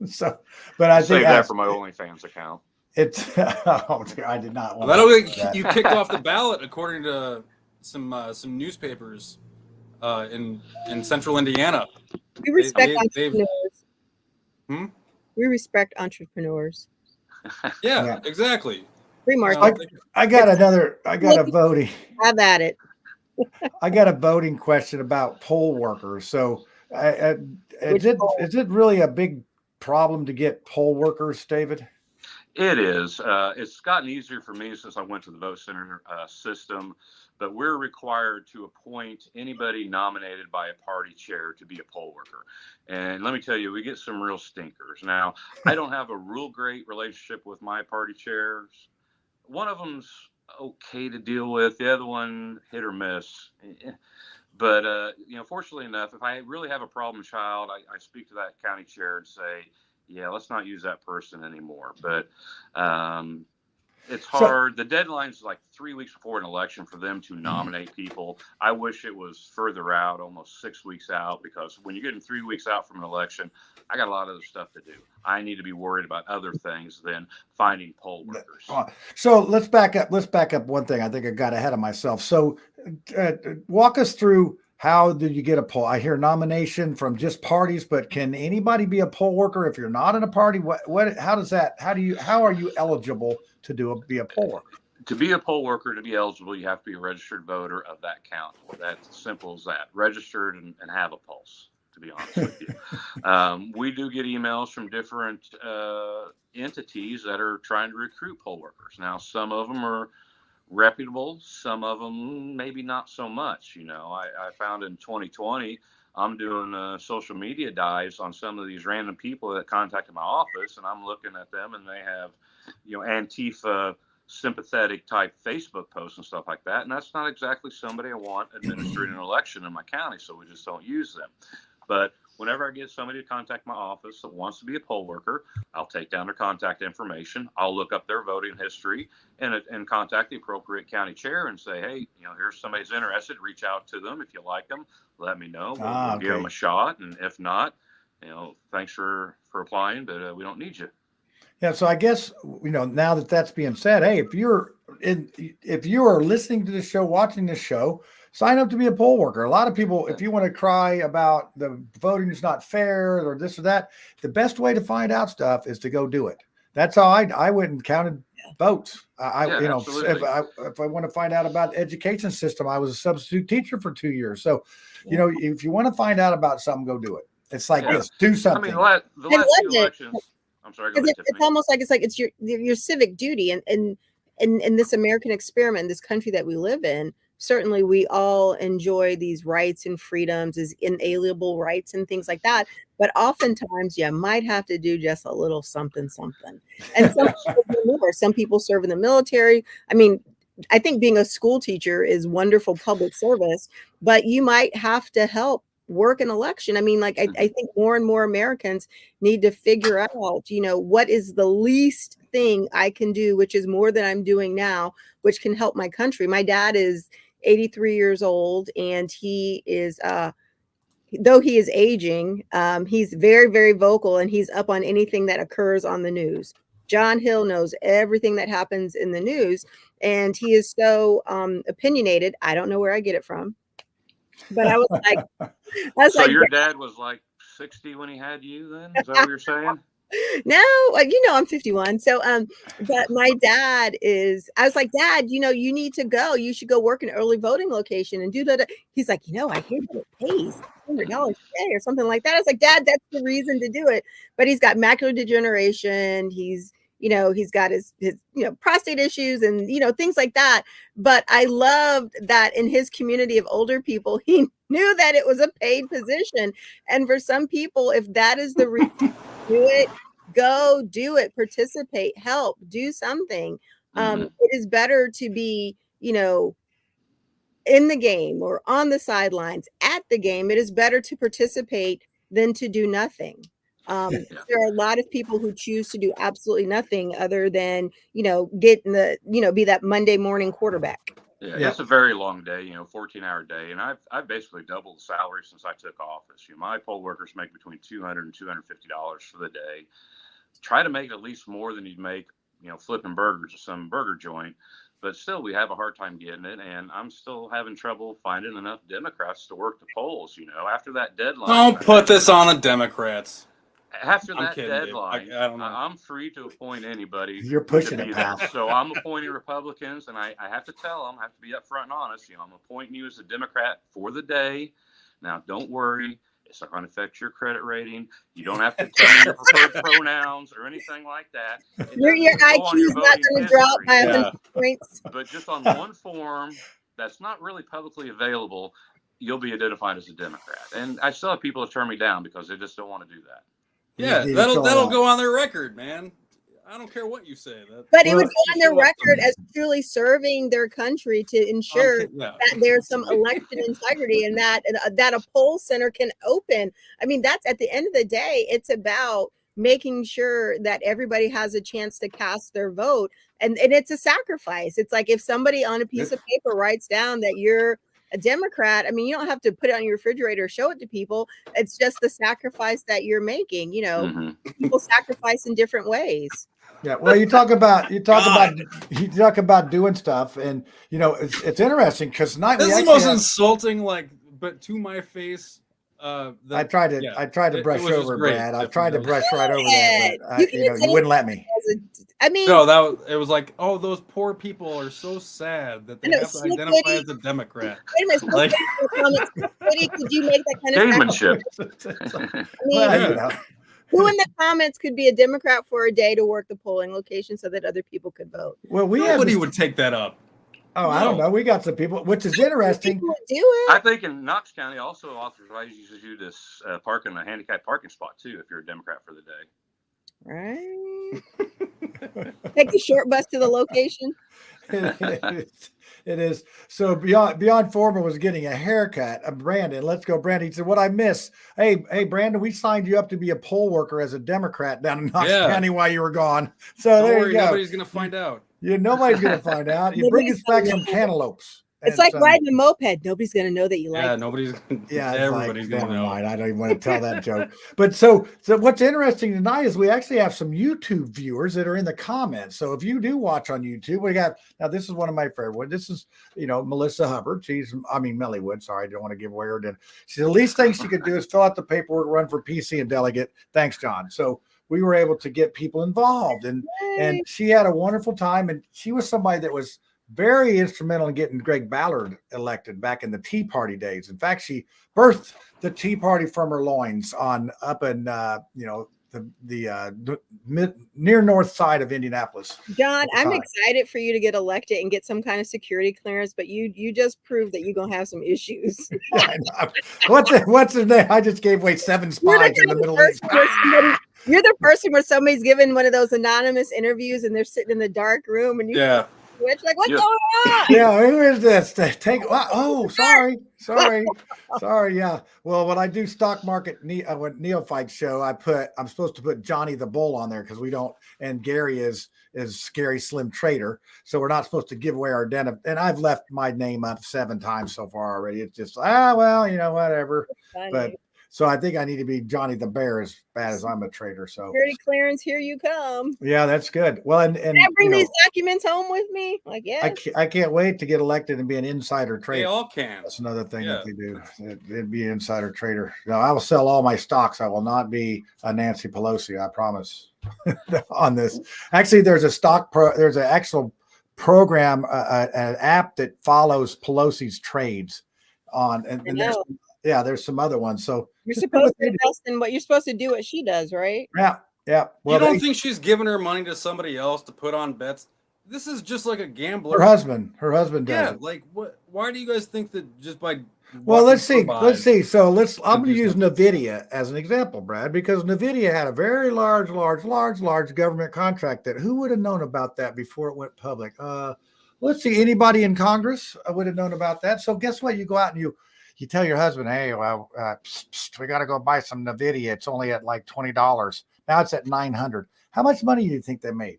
So, but I think save that for my OnlyFans account. It's I did not want. You kicked off the ballot according to some newspapers in Central Indiana. We respect entrepreneurs. We respect entrepreneurs. Yeah, exactly. Free market. I got a voting. Have at it. I got a voting question about poll workers. So is it really a big problem to get poll workers, David? It is. It's gotten easier for me since I went to the vote center system, but we're required to appoint anybody nominated by a party chair to be a poll worker. And let me tell you, we get some real stinkers. Now, I don't have a real great relationship with my party chairs. One of them's okay to deal with. The other one, hit or miss. But, fortunately enough, if I really have a problem child, I speak to that county chair and say, yeah, let's not use that person anymore. But it's hard. The deadline is like 3 weeks before an election for them to nominate people. I wish it was further out, almost 6 weeks out, because when you're getting 3 weeks out from an election, I got a lot of other stuff to do. I need to be worried about other things than finding poll workers. So let's back up. Let's back up one thing. I think I got ahead of myself. So walk us through, how do you get a poll? I hear nomination from just parties, but can anybody be a poll worker if you're not in a party? How are you eligible to be a poll worker? To be a poll worker, to be eligible, you have to be a registered voter of that county. That's simple as that. Registered and have a pulse, to be honest with you. We do get emails from different entities that are trying to recruit poll workers. Now, some of them are reputable, some of them maybe not so much. I found in 2020, I'm doing social media dives on some of these random people that contacted my office, and I'm looking at them and they have, Antifa sympathetic type Facebook posts and stuff like that. And that's not exactly somebody I want administering an election in my county. So we just don't use them. But whenever I get somebody to contact my office that wants to be a poll worker, I'll take down their contact information. I'll look up their voting history and contact the appropriate county chair and say, hey, here's somebody's interested. Reach out to them. If you like them, let me know. We'll give them a shot. And if not, thanks for applying, but we don't need you. Yeah. So I guess, now that's being said, hey, if you are listening to this show, watching this show, sign up to be a poll worker. A lot of people, if you want to cry about the voting is not fair or this or that, the best way to find out stuff is to go do it. That's how I went and counted votes. If I want to find out about the education system, I was a substitute teacher for 2 years. So, if you want to find out about something, go do it. It's like this, do something. I mean, the last few elections. I'm sorry. Go ahead, it's almost like it's your civic duty, and in this American experiment, this country that we live in, certainly we all enjoy these rights and freedoms as inalienable rights and things like that. But oftentimes you might have to do just a little something, something. And some people do more. Some people serve in the military. I mean, I think being a school teacher is wonderful public service, but you might have to help work an election. I mean, like, I think more and more Americans need to figure out, what is the least thing I can do, which is more than I'm doing now, which can help my country. My dad is 83 years old, and he is, though he is aging, he's very, very vocal, and he's up on anything that occurs on the news. John Hill knows everything that happens in the news, and he is so opinionated. I don't know where I get it from, but I was like, so your dad was like 60 when he had you then? Is that what you're saying? No, I'm 51. So, but my dad I was like, Dad, you need to go. You should go work an early voting location and do that. He's like, I hear that it pays $100 a day or something like that. I was like, Dad, that's the reason to do it. But he's got macular degeneration. He's got his prostate issues and, things like that. But I loved that in his community of older people, he knew that it was a paid position. And for some people, if that is the reason to do it, go do it, participate, help, do something. It is better to be, in the game or on the sidelines at the game. It is better to participate than to do nothing. There are a lot of people who choose to do absolutely nothing other than, get in the, be that Monday morning quarterback. Yeah, it's a very long day, 14-hour day. And I've basically doubled the salary since I took office. My poll workers make between $200 and $250 for the day. Try to make at least more than you'd make, flipping burgers at some burger joint. But still, we have a hard time getting it. And I'm still having trouble finding enough Democrats to work the polls, after that deadline. Don't put this on the Democrats. After I'm that kidding, deadline, I don't know. I'm free to appoint anybody. You're pushing it, pal. So I'm appointing Republicans, and I have to tell them, I have to be upfront and honest. I'm appointing you as a Democrat for the day. Now, don't worry. It's not going to affect your credit rating. You don't have to tell me your preferred pronouns or anything like that. Your IQ is not going to drop by 100 points. But just on one form that's not really publicly available, you'll be identified as a Democrat. And I still have people that turn me down because they just don't want to do that. Yeah, that'll go on their record, man. I don't care what you say. But it would go on their record as truly serving their country to ensure that there's some election integrity and that a poll center can open. I mean, that's at the end of the day, it's about making sure that everybody has a chance to cast their vote. And it's a sacrifice. It's like if somebody on a piece of paper writes down that you're a Democrat, I mean, you don't have to put it on your refrigerator or show it to people. It's just the sacrifice that you're making. People sacrifice in different ways. Yeah, well, you talk about doing stuff, and it's interesting because this is the most insulting, but to my face. I tried to brush over, Brad. I tried to brush right over that, but you wouldn't let me. No, it was like, oh, those poor people are so sad that they have to identify as a Democrat. Wait a minute, could you make that kind of who in the comments could be a Democrat for a day to work the polling location so that other people could vote? Well, nobody would take that up. Oh, no. I don't know. We got some people, which is interesting. I think in Knox County also authorizes you to park in a handicapped parking spot too if you're a Democrat for the day. Right. Take the short bus to the location. It is. So Beyond Former was getting a haircut. Brandon, let's go, Brandon. He said, "What I miss? Hey, Brandon, we signed you up to be a poll worker as a Democrat down in Knox County while you were gone. So there you go. Nobody's gonna find out. Yeah, nobody's gonna find out. You bring us back some cantaloupes. It's like riding a moped. Nobody's going to know that you like it. Nobody's. Yeah, everybody's going to know. Mind. I don't even want to tell that joke. But so what's interesting tonight is we actually have some YouTube viewers that are in the comments. So if you do watch on YouTube, we got now. This is one of my favorite ones. This is Melissa Hubbard. Melly Wood. Sorry, I don't want to give away her. She said the least thing she could do is fill out the paperwork, run for PC and delegate. Thanks, John. So we were able to get people involved, and she had a wonderful time. And she was somebody that was very instrumental in getting Greg Ballard elected back in the Tea Party days. In fact, she birthed the Tea Party from her loins up in the near north side of Indianapolis. John, I'm time. excited for you to get elected and get some kind of security clearance, but you just proved that you're gonna have some issues. I know. What's his name? I just gave away 7 spies in the Middle East. You're the person where somebody's giving one of those anonymous interviews and they're sitting in the dark room and you switch like, what's going on? Yeah, who is this? Sorry. Yeah. Well, when I do stock market neophyte show, I'm supposed to put Johnny the Bull on there because we don't, and Gary is Scary Slim Trader, so we're not supposed to give away our den. And I've left my name up 7 times so far already. It's just whatever. But so I think I need to be Johnny the Bear as bad as I'm a trader. So security clearance, here you come. Yeah, that's good. Well, and can I bring these documents home with me? Like, yeah, I can't wait to get elected and be an insider trader. They all can. That's another thing that they do. It'd be an insider trader. No, I will sell all my stocks. I will not be a Nancy Pelosi. I promise. On this, actually, there's an actual program, an app that follows Pelosi's trades on, and there's some other ones. So you're supposed to invest in what you're supposed to do, what she does, right? Yeah. Well, you don't think she's giving her money to somebody else to put on bets? This is just like a gambler. Her husband does. Yeah, like what? Why do you guys think that just by? Well, let's see. So I'm going to use NVIDIA as an example, Brad, because NVIDIA had a very large government contract that who would have known about that before it went public? Let's see. Anybody in Congress would have known about that. So guess what? You go out and you tell your husband, hey, well, we got to go buy some NVIDIA. It's only at like $20. Now it's at $900. How much money do you think they made?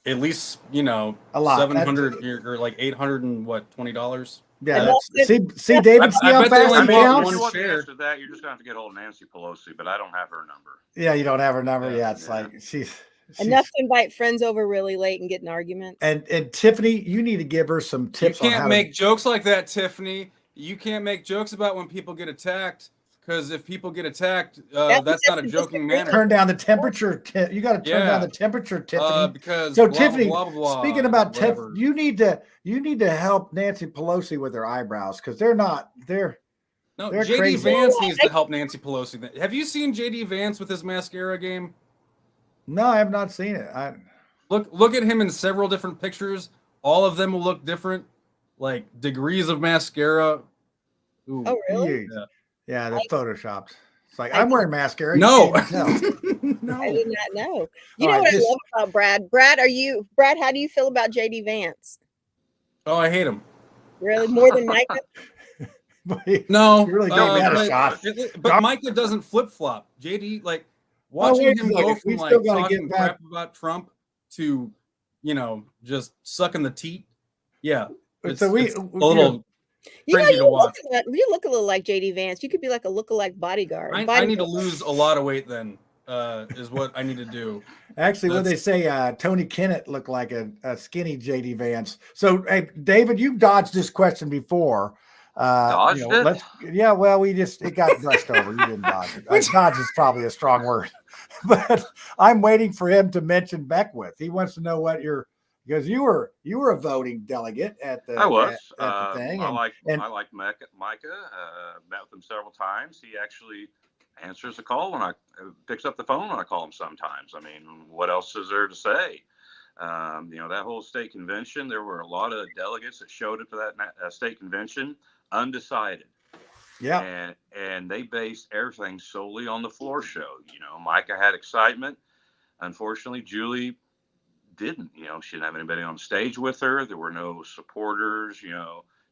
At least, a lot. 700 or like $820. Yeah. See, David, see how fast I he counts? You want the answer to that, you're just going to have to get hold of Nancy Pelosi, but I don't have her number. Yeah, you don't have her number. Yeah, it's like she's enough to invite friends over really late and get in arguments. And Tiffanie, you need to give her some tips. You can't make jokes like that, Tiffanie. You can't make jokes about when people get attacked, because if people get attacked, that's not a joking manner. Turn down the temperature. You got to turn down the temperature, Tiffany. Because Tiffany, blah, blah, blah, speaking about Tiffany, you need to help Nancy Pelosi with her eyebrows because they're JD crazy. Vance needs to help Nancy Pelosi. Have you seen JD Vance with his mascara game? No, I have not seen it. Look at him in several different pictures. All of them will look different, like degrees of mascara. Ooh. Oh, really? Yeah, they're photoshopped. It's like I'm wearing mascara. No. No, I did not know. You know what I love about Brad? Brad, how do you feel about JD Vance? Oh, I hate him. Really? More than Micah? No. You really don't get a shot. But Micah doesn't flip-flop. JD, like, watching him go from like talking crap about Trump to, just sucking the teat. Yeah. It's a little cringy to watch. You look a little like JD Vance. You could be like a look-alike bodyguard. I need to lose a lot of weight then, is what I need to do. Actually, what they say, Tony Kennett looked like a skinny JD Vance. So, hey, David, you've dodged this question before. Dodged it? Yeah, well, it got brushed over. You didn't dodge it. Dodge is probably a strong word. But I'm waiting for him to mention Beckwith. He wants to know because you were a voting delegate at the at the thing. I like Micah. Met with him several times. He actually answers the call when I picks up the phone when I call him sometimes. I mean, what else is there to say? That whole state convention, there were a lot of delegates that showed up to that state convention undecided. Yeah. And they based everything solely on the floor show. Micah had excitement. Unfortunately, Julie didn't. She didn't have anybody on stage with her. There were no supporters,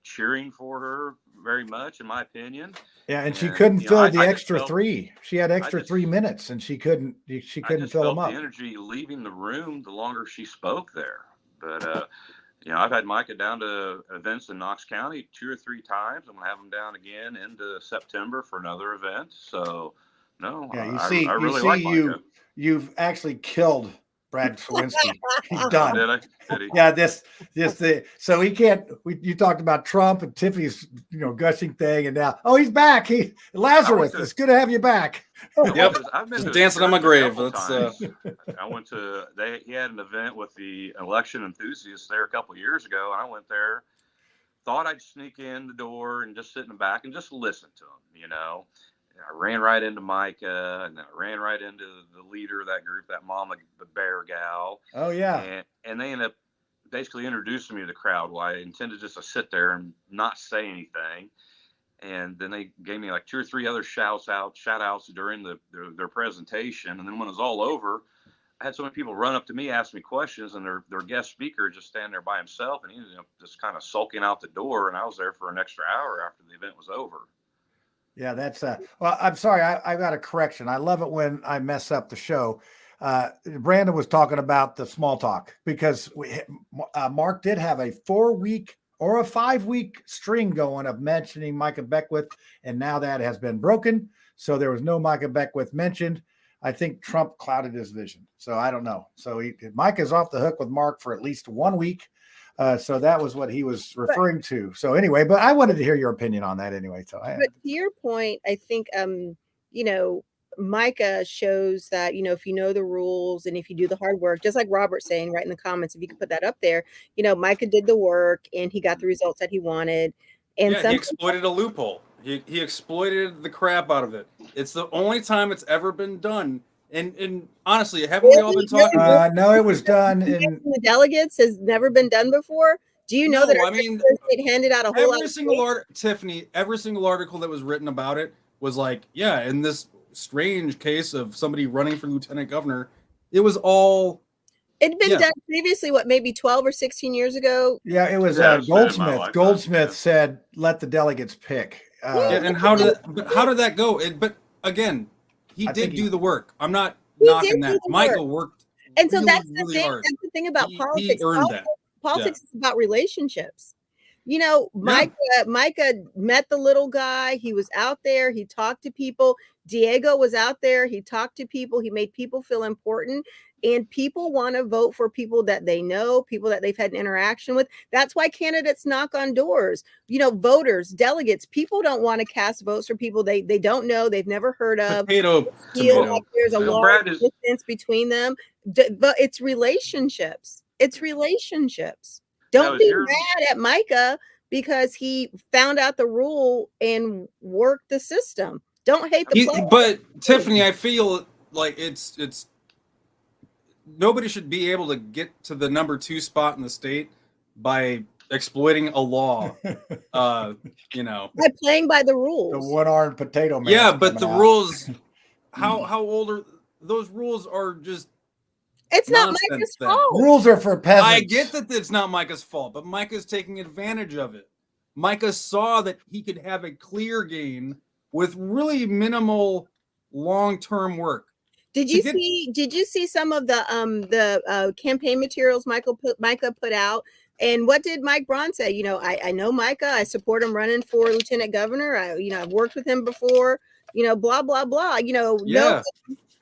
cheering for her very much, in my opinion. Yeah, and she couldn't fill the extra 3. She had extra 3 minutes, and she couldn't fill them up. The energy leaving the room the longer she spoke there. But I've had Micah down to events in Knox County 2 or 3 times. I'm gonna have him down again into September for another event. So no, yeah, I really like Micah. You've actually killed Brad Swinski. He's done. Did he? Yeah, so he can't. You talked about Trump and Tiffany's, gushing thing, and now, he's back. Lazarus, it's good to have you back. Yep, I've been dancing on my grave. I went to. He had an event with the election enthusiasts there a couple of years ago, and I went there. Thought I'd sneak in the door and just sit in the back and just listen to him, I ran right into Micah, and I ran right into the leader of that group, that Mama the Bear gal. Oh yeah. And they ended up basically introducing me to the crowd. Well, I intended just to sit there and not say anything. And then they gave me like 2 or 3 other shout outs during their presentation. And then when it was all over, I had so many people run up to me, ask me questions, and their guest speaker just standing there by himself, and he was just kind of sulking out the door. And I was there for an extra hour after the event was over. Yeah, that's well, I'm sorry. I got a correction. I love it when I mess up the show. Brandon was talking about the small talk because Mark did have a 4-week or a 5-week string going of mentioning Micah Beckwith, and now that has been broken. So there was no Micah Beckwith mentioned. I think Trump clouded his vision. So I don't know. So Micah's off the hook with Mark for at least 1 week. So that was what he was referring to. So anyway, but I wanted to hear your opinion on that anyway. So but to your point, I think, Micah shows that, if you know the rules and if you do the hard work, just like Robert's saying right in the comments, if you could put that up there, Micah did the work and he got the results that he wanted. And he exploited a loophole. He exploited the crap out of it. It's the only time it's ever been done. And honestly, haven't we all been talking? No, it was done in the delegates has never been done before. Do you know that? It handed out a whole lot. Tiffanie, every single article that was written about it was like, yeah, in this strange case of somebody running for lieutenant governor, it was all. It'd been done previously, maybe 12 or 16 years ago? Yeah, it was Goldsmith. Goldsmith said, let the delegates pick. And how did that go? But again, he did do the work. I'm not knocking that. Michael worked. And so really, that's the really thing. hard. That's the thing about politics. He earned that. Politics is about relationships. Micah met the little guy. He was out there. He talked to people. Diego was out there. He talked to people. He made people feel important. And people want to vote for people that they know, people that they've had an interaction with. That's why candidates knock on doors. Voters, delegates, people don't want to cast votes for people they don't know, they've never heard of. Tomato. Like there's a large distance between them. But it's relationships. Don't be mad at Micah because he found out the rule and worked the system. Don't hate the player. But Tiffanie, I feel like it's nobody should be able to get to the number 2 spot in the state by exploiting a law. By playing by the rules. The one-armed potato man. Yeah, but the rules, how old are those rules? Are just it's not Micah's fault. Rules are for peasants. I get that it's not Micah's fault, but Micah's taking advantage of it. Micah saw that he could have a clear gain with really minimal long-term work. Did you see some of the campaign materials Micah put out? And what did Mike Braun say? I know Micah. I support him running for lieutenant governor. I've worked with him before. Blah blah blah. Yeah. No,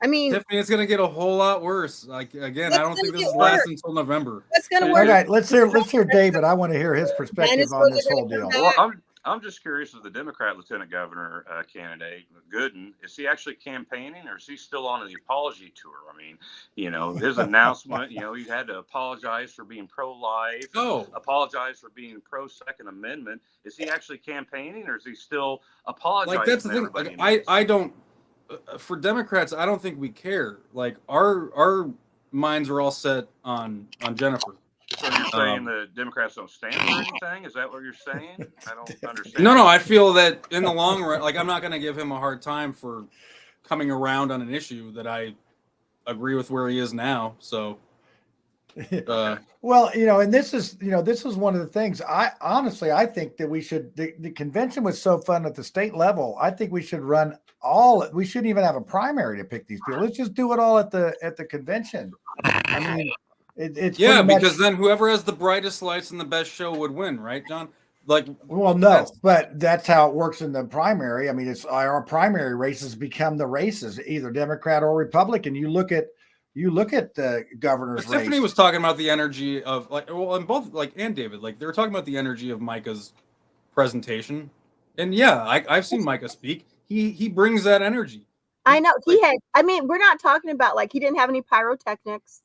I mean, Tiffanie, it's going to get a whole lot worse. Like again, I don't think this is last until November. It's going to work. All right, let's hear David. I want to hear his perspective on this whole deal. Well, I'm just curious of the Democrat lieutenant governor candidate, Gooden. Is he actually campaigning, or is he still on the apology tour? I mean, his announcement, he had to apologize for being pro-life, apologize for being pro-Second Amendment. Is he actually campaigning, or is he still apologizing? Like that's the thing. Like, I don't. For Democrats, I don't think we care. Like our minds are all set on Jennifer. So you're saying the Democrats don't stand for anything? Is that what you're saying? I don't understand. No. I feel that in the long run, like I'm not going to give him a hard time for coming around on an issue that I agree with where he is now. So, well, and this is one of the things. I think that we should. The convention was so fun at the state level. I think we should run all. We shouldn't even have a primary to pick these people. Let's just do it all at the convention. I mean. It's because then whoever has the brightest lights and the best show would win, right, John? Like, well, no, but that's how it works in the primary. I mean, it's our primary races become the races, either Democrat or Republican. You look at the governor's race. Tiffanie was talking about the energy of and both and David, they were talking about the energy of Micah's presentation, and I've seen Micah speak. He brings that energy. I know he had. I mean, we're not talking about he didn't have any pyrotechnics.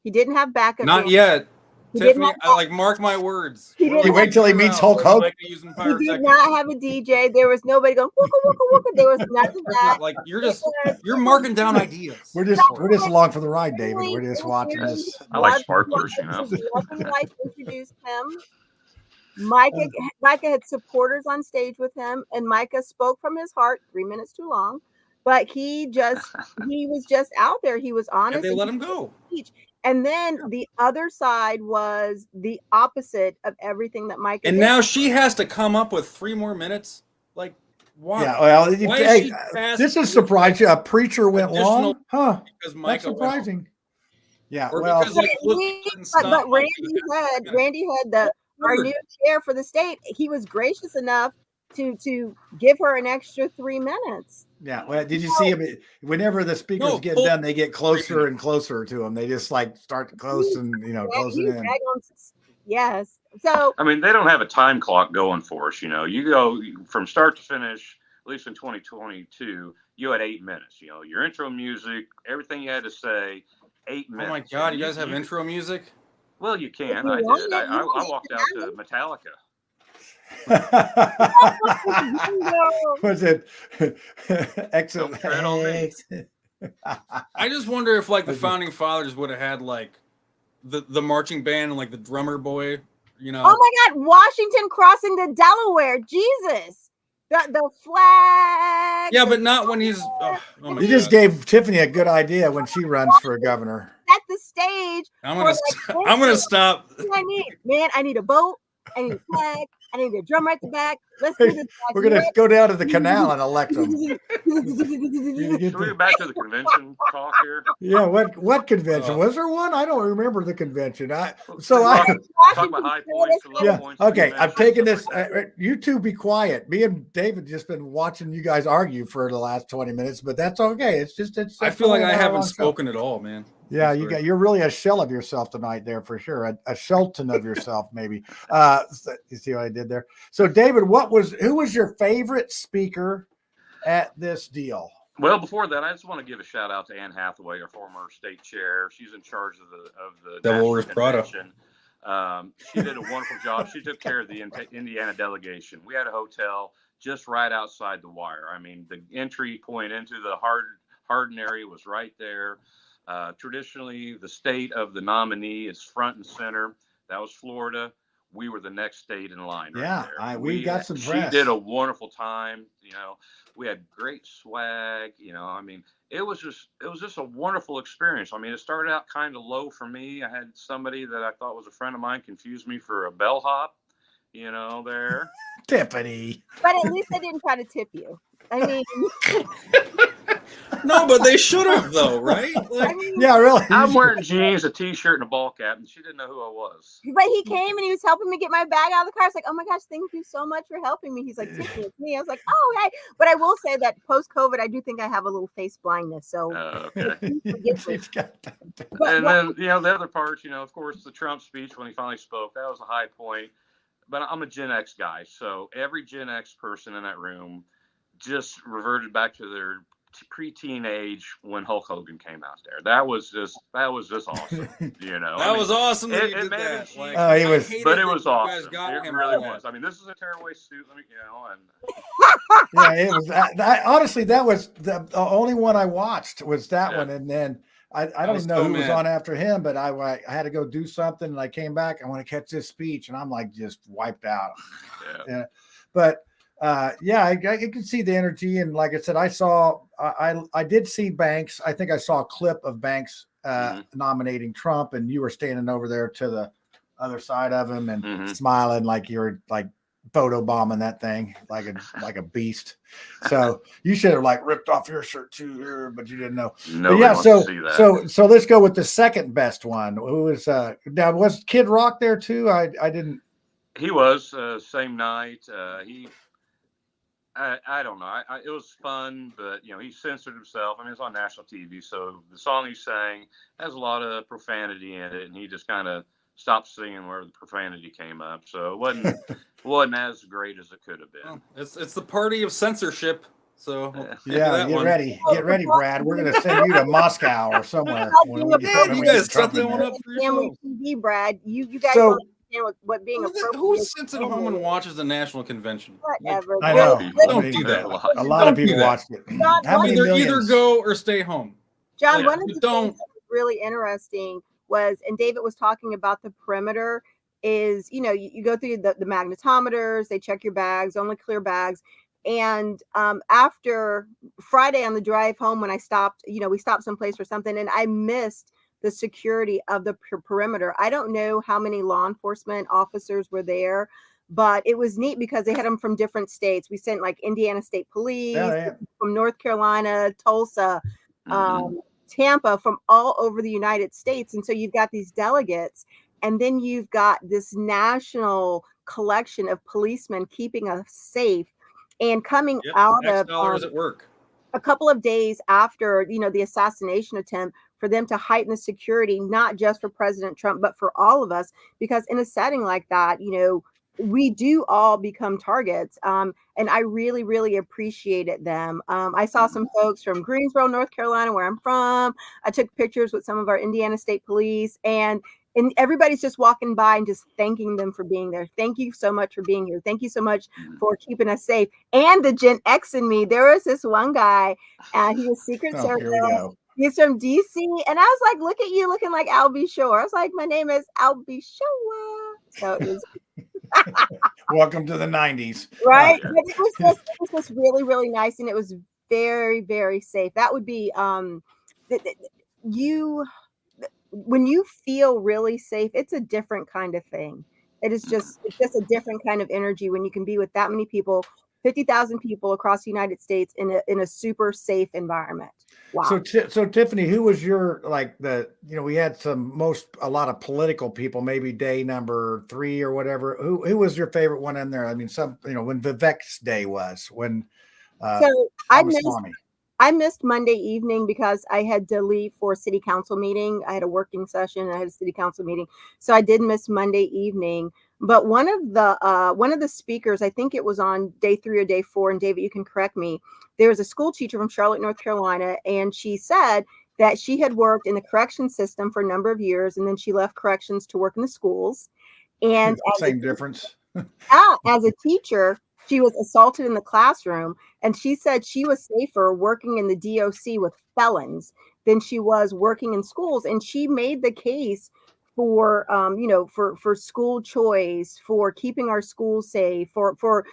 He didn't have backup. Not yet. He did Tiffanie, not I mark my words. He did You wait till he meets Hulk Hogan. Using He did pyrotechnics. not have a DJ. There was nobody going wooka wooka wooka. There was none of that. Like you're marking down ideas. We're just along for the ride, David. We're just watching this. I like sparklers, you know. His lovely wife introduced him. Micah had supporters on stage with him, and Micah spoke from his heart. 3 minutes too long, but he was just out there. He was honest. And they let him go. And then the other side was the opposite of everything that Micah And did. now she has to come up with 3 more minutes. Like, why? Yeah, well, Why is hey, she fast this is with surprising. A preacher went long, additional- huh? Because That's Micah went surprising. Yeah, Or well, because, like, look, But Randy had our new chair for the state. He was gracious enough to give her an extra 3 minutes. yeah. Well, did you see him? Whenever the speakers get done, they get closer and closer to him. They just like start close and close it in. Yes. So I mean, they don't have a time clock going for us. You go from start to finish. At least in 2022, you had 8 minutes. Your intro music, everything you had to say, 8 minutes. Oh my God, you guys have intro music? Well, you can. I did. I walked out to Metallica. Was it excellent? Tread on me. I just wonder if like the founding fathers would have had like the marching band and like the drummer boy, Oh my God, Washington crossing the Delaware. Jesus. The flag. Yeah, but not when he's You just gave Tiffany a good idea when she runs for governor. Set the stage. I'm gonna stop. I need a boat. I need a flag. I need a drum right at the back. Let's do this. We're gonna go down to the canal and elect them. Should we get back to the convention talk here? Yeah, what convention? Was there one? I don't remember the convention. Talk about high points, low points. Okay, I'm taking this. You two be quiet. Me and David just been watching you guys argue for the last 20 minutes, but that's okay. It's I feel like I haven't spoken at all, man. Yeah, you're really a shell of yourself tonight there for sure. A Shelton of yourself, maybe. You see what I did there? So David, who was your favorite speaker at this deal? Well, before that, I just want to give a shout out to Anne Hathaway, our former state chair. She's in charge of the Devil Wears Prada. She did a wonderful job. She took care of the Indiana delegation. We had a hotel just right outside the wire. I mean, the entry point into the Hardin area was right there. Traditionally, the state of the nominee is front and center. That was Florida. We were the next state in line. Yeah, right there. we got some press. She did a wonderful time. We had great swag. I mean, it was just a wonderful experience. I mean, it started out kind of low for me. I had somebody that I thought was a friend of mine confuse me for a bellhop. There. Tiffany. But at least I didn't try to tip you. I mean. No, but they should have though, right? Yeah, really. I'm wearing jeans, a t-shirt, and a ball cap, and she didn't know who I was. But he came and he was helping me get my bag out of the car. I was like, oh my gosh, thank you so much for helping me. He's like, Tiffany, it's me. I was like, oh, okay. But I will say that post-COVID, I do think I have a little face blindness. So okay. And then, the other part, of course, the Trump speech when he finally spoke, that was a high point. But I'm a Gen X guy, so every Gen X person in that room just reverted back to their preteen age when Hulk Hogan came out there. That was just awesome. That was awesome. It it was awesome. It really was. I mean, this is a tearaway suit. Yeah, it was. Honestly, that was the only one I watched was that one, and then I don't even know who was on after him, but I had to go do something, and I came back. I want to catch this speech, and I'm like just wiped out. Yeah. But I can see the energy, and like I said, I did see Banks. I think I saw a clip of Banks nominating Trump, and you were standing over there to the other side of him and smiling like you were like photobombing that thing like a beast. So you should have like ripped off your shirt too, but you didn't know. So let's go with the second best one. Who was now was Kid Rock there too? I didn't. He was same night. I don't know. It was fun, but he censored himself. I mean, it's on national TV, so the song he sang has a lot of profanity in it, and he just kind of stopped singing where the profanity came up. So it wasn't as great as it could have been. Well, it's the party of censorship. So Yeah, get ready. Get ready, Brad. We're going to send you to Moscow or somewhere. You guys set that one up for family yourselves. TV, Brad. You guys So- don't understand what being appropriate. Who is. sits at home and watches the national convention? Whatever. I know. Don't do that. A lot of people do that. watched it. How many Either millions? go or stay home. John, Like, one of you the don't- things that was really interesting was, and David was talking about the perimeter, is, you go through the magnetometers, they check your bags, only clear bags. And after Friday on the drive home, when I stopped, we stopped someplace for something, and I missed the security of the perimeter. I don't know how many law enforcement officers were there, but it was neat because they had them from different states. We sent like Indiana State Police, from North Carolina, Tulsa, Tampa, from all over the United States. And so you've got these delegates, and then you've got this national collection of policemen keeping us safe. And coming out of dollars at work, a couple of days after, the assassination attempt, for them to heighten the security, not just for President Trump, but for all of us, because in a setting like that, we do all become targets. And I really, really appreciated them. I saw some folks from Greensboro, North Carolina, where I'm from. I took pictures with some of our Indiana State Police, and everybody's just walking by and just thanking them for being there. Thank you so much for being here. Thank you so much for keeping us safe. And the Gen X in me, there was this one guy, he was Secret Service. Here we go. He's from DC. And I was like, look at you looking like Albie Shore. I was like, my name is Albie Shore. So it was Welcome to the 90s. right. But it was just really, really nice. And it was very, very safe. That would be when you feel really safe, it's a different kind of thing. It's just a different kind of energy when you can be with that many people, 50,000 people across the United States in a super safe environment. Wow. So Tiffany, who was your, we had a lot of political people, maybe day number 3 or whatever. Who was your favorite one in there? I mean, when Vivek's day was, when so I missed Monday evening because I had to leave for a city council meeting. I had a working session and I had a city council meeting. So I did miss Monday evening. But one of the speakers, I think it was on day 3 or day 4, and David, you can correct me. There was a school teacher from Charlotte, North Carolina, and she said that she had worked in the correction system for a number of years, and then she left corrections to work in the schools. And same difference. As a teacher, she was assaulted in the classroom, and she said she was safer working in the DOC with felons than she was working in schools. And she made the case for for school choice, for keeping our schools safe, for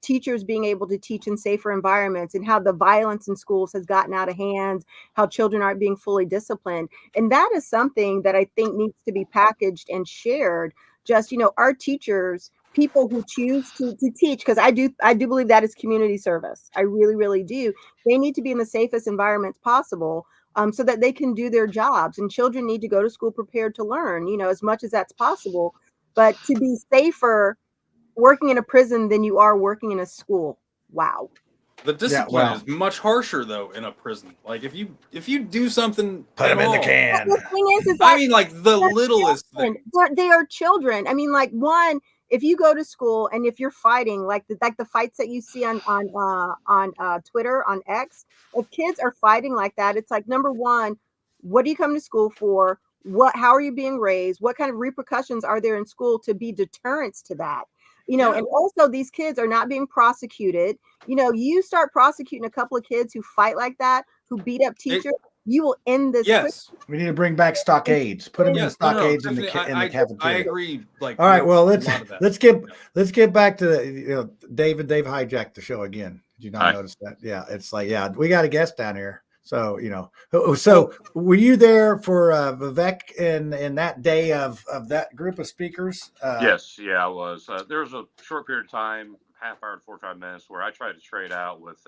teachers being able to teach in safer environments, and how the violence in schools has gotten out of hand, how children aren't being fully disciplined. And that is something that I think needs to be packaged and shared. Just, our teachers, people who choose to teach, because I do believe that is community service. I really, really do. They need to be in the safest environments possible, so that they can do their jobs. And children need to go to school prepared to learn, as much as that's possible. But to be safer working in a prison than you are working in a school. Wow. The discipline is much harsher though in a prison. Like if you do something, put them in the can. The thing is I mean, like the littlest thing. They are children. I mean, like, one, if you go to school and if you're fighting, like the fights that you see on Twitter, on X, if kids are fighting like that, it's like, number one, what do you come to school for? How are you being raised? What kind of repercussions are there in school to be deterrents to that? And also these kids are not being prosecuted. You start prosecuting a couple of kids who fight like that, who beat up teachers, you will end this. Yes. We need to bring back stockades. Put them in stockades in the cafeteria. I agree. Like, all right, well, let's get back to David. They've hijacked the show again. Did you not notice that? Yeah, it's like, we got a guest down here. So, so were you there for Vivek in that day of that group of speakers? Yes. Yeah, I was. There was a short period of time, half hour to 45 minutes, where I tried to trade out with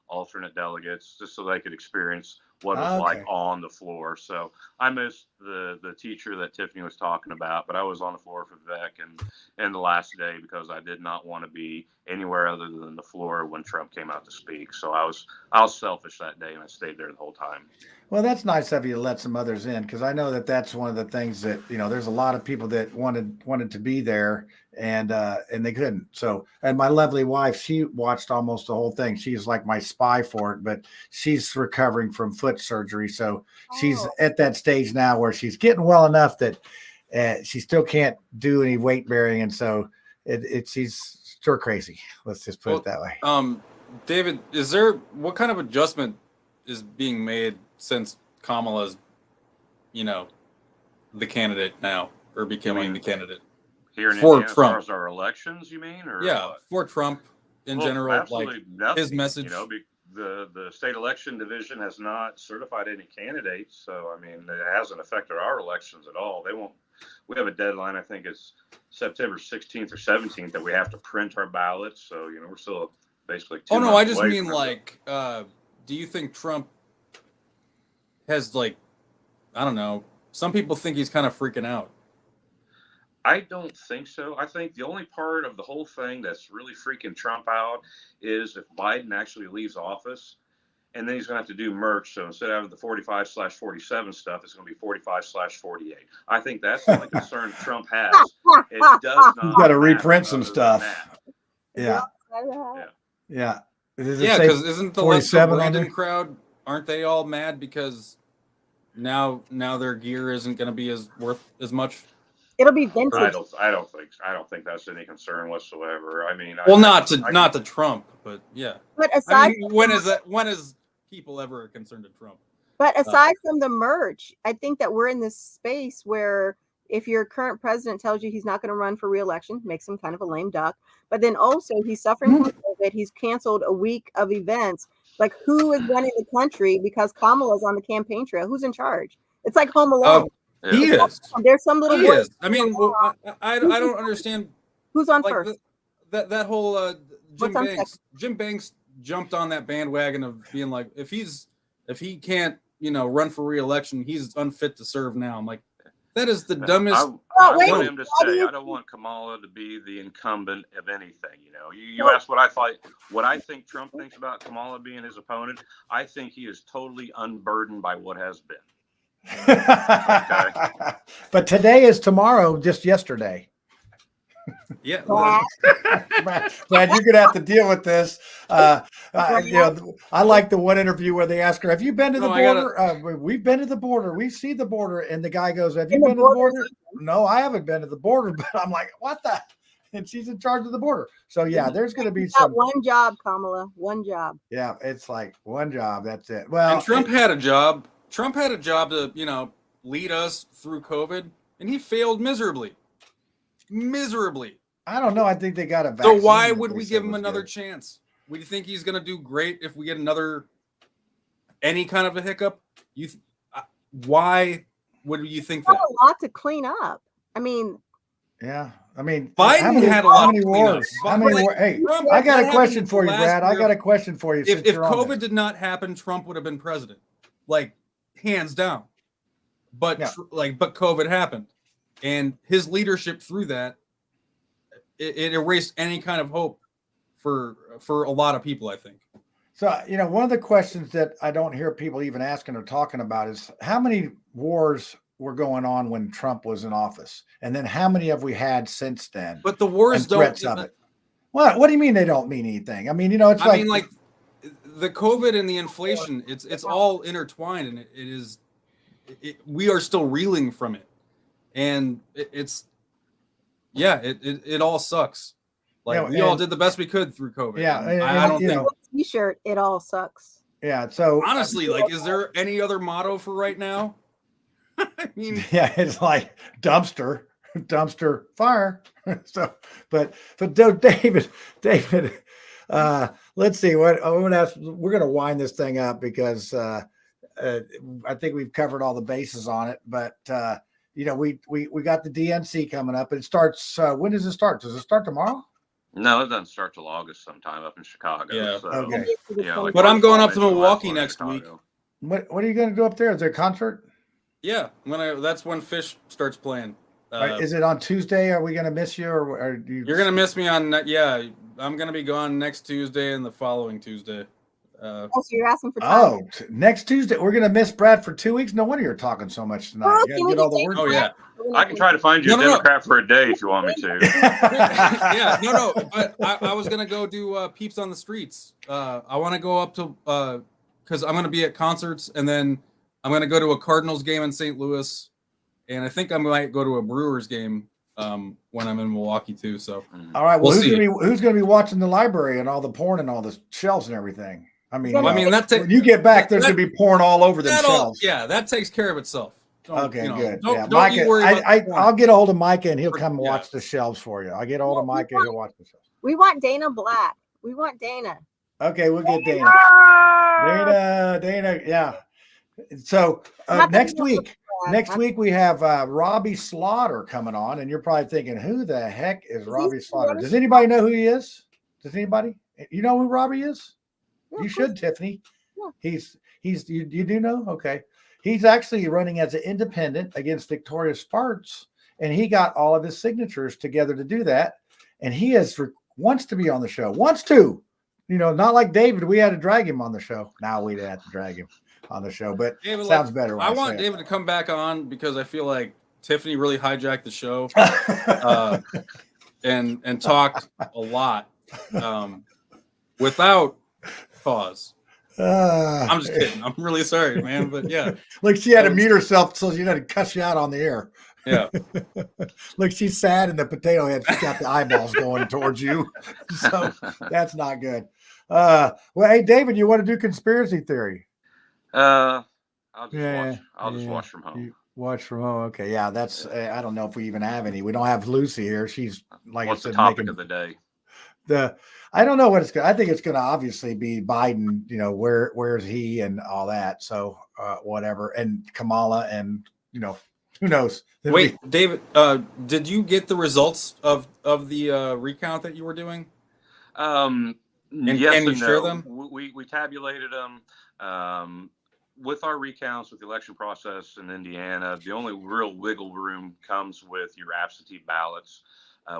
alternate delegates just so they could experience what it was like on the floor. So I missed the teacher that Tiffany was talking about, but I was on the floor for Vivek and the last day because I did not want to be anywhere other than the floor when Trump came out to speak. So I was selfish that day and I stayed there the whole time. Well, that's nice of you to let some others in, because I know that's one of the things that, there's a lot of people that wanted to be there and they couldn't. So, and my lovely wife, she watched almost the whole thing. She's like my spy spy for it, but she's recovering from foot surgery. So she's at that stage now where she's getting well enough that she still can't do any weight bearing. And so she's still crazy. Let's just put it that way. David, what kind of adjustment is being made since Kamala's, the candidate now, or becoming the candidate here in for Indiana, Trump? As far as our elections, you mean? Or what? For Trump in general, absolutely nothing, his message. The state election division has not certified any candidates, so I mean, it hasn't affected our elections at all. They won't. We have a deadline. I think it's September 16th or 17th that we have to print our ballots. So we're still basically. I just mean do you think Trump has I don't know? Some people think he's kind of freaking out. I don't think so. I think the only part of the whole thing that's really freaking Trump out is if Biden actually leaves office, and then he's going to have to do merge. So instead of the 45/47 stuff, it's going to be 45/48. I think that's the only concern Trump has. It does not. He's got to reprint some stuff. Yeah. Yeah, because isn't the Lester Brandon crowd, aren't they all mad because now their gear isn't going to be worth as much? It'll be vintage. I don't think that's any concern whatsoever. I mean, not to Trump, but yeah. But aside, when is people ever concerned to Trump? But aside from the merch, I think that we're in this space where if your current president tells you he's not going to run for re-election, makes him kind of a lame duck. But then also he's suffering from COVID. He's canceled a week of events. Like, who is running the country because Kamala's on the campaign trail? Who's in charge? It's like Home Alone. He is. There's some little. He is. I mean, I don't understand. Who's on first? That whole Jim Banks jumped on that bandwagon of being like, if he can't run for re-election, he's unfit to serve now. I'm like, that is the dumbest. I want him to say, I don't want Kamala to be the incumbent of anything. You asked what I think Trump thinks about Kamala being his opponent. I think he is totally unburdened by what has been. Okay. But today is tomorrow, just yesterday. Yeah. Brad, you're gonna have to deal with this. I like the one interview where they ask her, "Have you been to the border?" We've been to the border. We see the border, and the guy goes, "Have you been to the border?" No, I haven't been to the border. But I'm like, "What the?" And she's in charge of the border. So yeah, there's going to be some. One job, Kamala. One job. Yeah, it's like one job. That's it. Well, and Trump had a job. Trump had a job to lead us through COVID, and he failed miserably. I don't know. I think they got a vaccine. So why would we give him another chance? We think he's going to do great if we get any kind of a hiccup. Why would you think that? A lot to clean up. I mean, yeah. I mean, Biden had a lot of wars. Hey, I got a question for you, Brad. I got a question for you. If COVID did not happen, Trump would have been president, hands down. But but COVID happened, and his leadership through that, it erased any kind of hope for a lot of people, I think. So one of the questions that I don't hear people even asking or talking about is how many wars were going on when Trump was in office, and then how many have we had since then? But the wars don't. What do you mean they don't mean anything? I mean, it's like the COVID and the inflation. It's all intertwined, and it is. We are still reeling from it, and it all sucks. We all did the best we could through COVID. Yeah, I don't think T-shirt. It all sucks. Yeah. So honestly, is there any other motto for right now? I mean, yeah, it's like dumpster fire. but David, let's see what I'm going to ask. We're going to wind this thing up because I think we've covered all the bases on it. But we got the DNC coming up. It starts. When does it start? Does it start tomorrow? No, it doesn't start till August sometime up in Chicago. Yeah. So, okay. But I'm going up to Milwaukee next week. What are you going to do up there? Is there a concert? Yeah, that's when Fish starts playing. Is it on Tuesday? Are we going to miss you, or are you? You're going to miss me on. Yeah, I'm going to be gone next Tuesday and the following Tuesday. So you're asking for time. Oh, next Tuesday. We're going to miss Brad for 2 weeks. No wonder you're talking so much tonight. Oh, You can got to we get all just the take words. Oh, yeah. I can try to find you a Democrat for a day if you want me to. Yeah, no. But I was gonna go do peeps on the streets. I want to go up to because I'm gonna be at concerts, and then I'm gonna go to a Cardinals game in St. Louis, and I think I might go to a Brewers game when I'm in Milwaukee too. So All right. Well, we'll who's gonna be watching the library and all the porn and all the shelves and everything? I mean, when you get back, there's gonna be porn all over themselves. Yeah, that takes care of itself. Okay, good. Don't Micah, you worry about the porn. I'll get a hold of Micah and he'll come watch the shelves for you. I'll get a hold of Micah and he'll watch the shelves. We want Dana Black. We want Dana. Okay, we'll get Dana. Dana, yeah. So next week we have Robbie Slaughter coming on, and you're probably thinking, who the heck is Robbie Slaughter? Does anybody know who he is? Does anybody? You know who Robbie is? You should, Tiffany. Yeah. You do know? Okay. He's actually running as an independent against Victoria Sparks, and he got all of his signatures together to do that. And he wants to be on the show. Wants to, not like David. We had to drag him on the show. Now we'd have to drag him on the show, but David, sounds better. I want David to come back on because I feel like Tiffany really hijacked the show and talked a lot without cause. I'm just kidding. I'm really sorry, man. But yeah. Look, she had to mute herself so she didn't cuss you out on the air. Yeah. Look, she's sad in the potato head. She's got the eyeballs going towards you. So that's not good. Well, hey, David, you want to do conspiracy theory? I'll just watch from home. Watch from home. Okay. Yeah. That's, I don't know if we even have any. We don't have Lucy here. She's like, what's the topic of the day? I don't know what it's going to, I think it's going to obviously be Biden, where's he and all that. So whatever. And Kamala and, who knows? Wait, David, did you get the results of the recount that you were doing? Yes, can you share them? We tabulated them. With our recounts with the election process in Indiana, the only real wiggle room comes with your absentee ballots.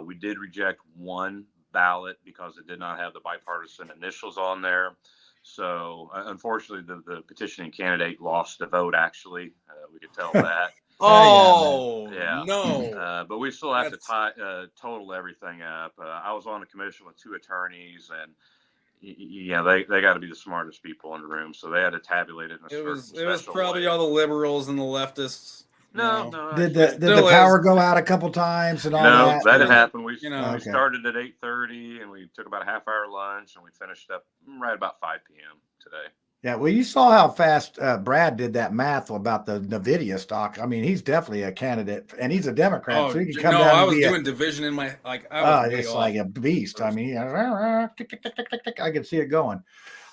We did reject one ballot because it did not have the bipartisan initials on there. So unfortunately, the petitioning candidate lost the vote. Actually, we could tell that. No. But we still have to total everything up. I was on a commission with two attorneys, and they got to be the smartest people in the room, so they had to tabulate it. It was probably all the liberals and the leftists. No. Did the power go out a couple times and all that? No, that didn't happen. We okay. started at 8:30 and we took about a half-hour lunch and we finished up right about 5 p.m. today. Yeah, well, you saw how fast Brad did that math about the NVIDIA stock. I mean, he's definitely a candidate, and he's a Democrat, so he can come down. I was doing division in my it's like a beast. I mean, I can see it going.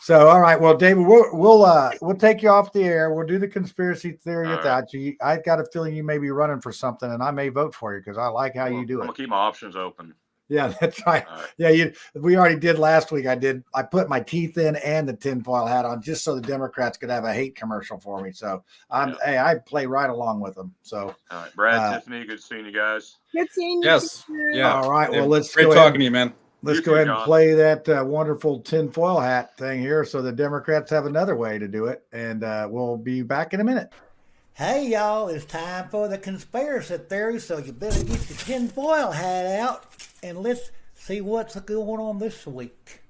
So, all right. Well, David, we'll take you off the air. We'll do the conspiracy theory without you. I've got a feeling you may be running for something, and I may vote for you because I like how you do it. I'm gonna keep my options open. Yeah, that's right. Yeah, we already did last week. I put my teeth in and the tinfoil hat on just so the Democrats could have a hate commercial for me. So I play right along with them. So all right, Brad, Tiffany, good seeing you guys. Good seeing you. Yes. Yeah. All right. Well, let's great go talking to you, man. Let's go ahead and play that wonderful tinfoil hat thing here so the Democrats have another way to do it. And we'll be back in a minute. Hey, y'all, it's time for the conspiracy theory, so you better get your tinfoil hat out and let's see what's going on this week.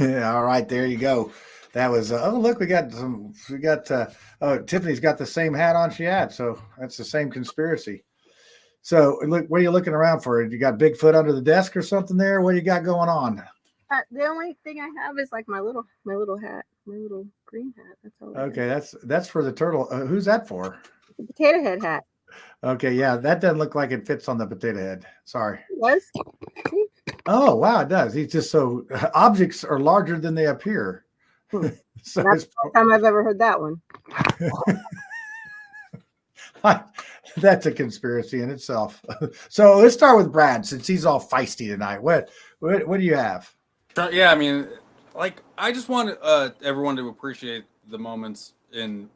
All right, there you go. That was, look, Tiffany's got the same hat on she had, so that's the same conspiracy. So, look, what are you looking around for? You got Bigfoot under the desk or something there? What do you got going on? The only thing I have is like my little hat, my little green hat. That's all. Okay, that's for the turtle. Who's that for? The potato head hat. Okay, yeah, that doesn't look like it fits on the potato head. Sorry. It does. See? Oh, wow, it does. He's just so objects are larger than they appear. So that's the first time I've ever heard that one. That's a conspiracy in itself. So let's start with Brad, since he's all feisty tonight. What do you have? Yeah, I mean, like, I just want everyone to appreciate the moments in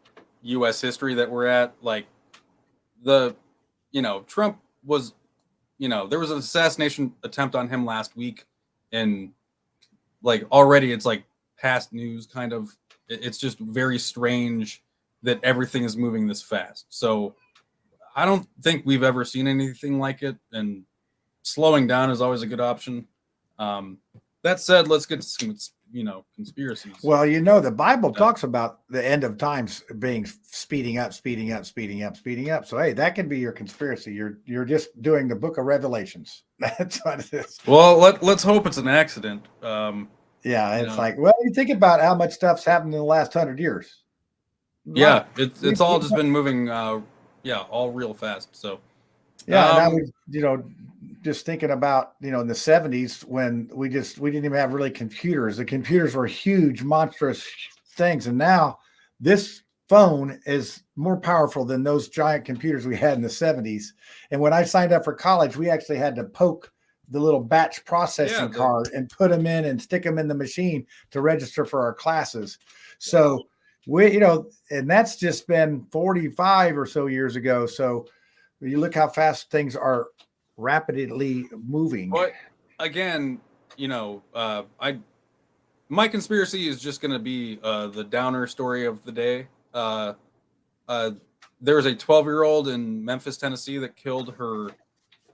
U.S. history that we're at. Like, Trump was, there was an assassination attempt on him last week, and like already it's like past news kind of. It's just very strange that everything is moving this fast. So I don't think we've ever seen anything like it, and slowing down is always a good option. That said, let's get to some, conspiracies. Well, the Bible talks about the end of times being speeding up. So, hey, that can be your conspiracy. You're just doing the book of Revelations. That's what it is. Well, let's hope it's an accident. Yeah, it's you think about how much stuff's happened in the last 100 years. Yeah, it's all just been moving, all real fast. So, yeah, just thinking about in the 70s when we didn't even have really computers. The computers were huge, monstrous things, and now this phone is more powerful than those giant computers we had in the 70s. And when I signed up for college, we actually had to poke the little batch processing card and put them in and stick them in the machine to register for our classes. So we, and that's just been 45 or so years ago. So you look how fast things are rapidly moving. But again, my conspiracy is just going to be the downer story of the day. There was a 12-year-old in Memphis, Tennessee that killed her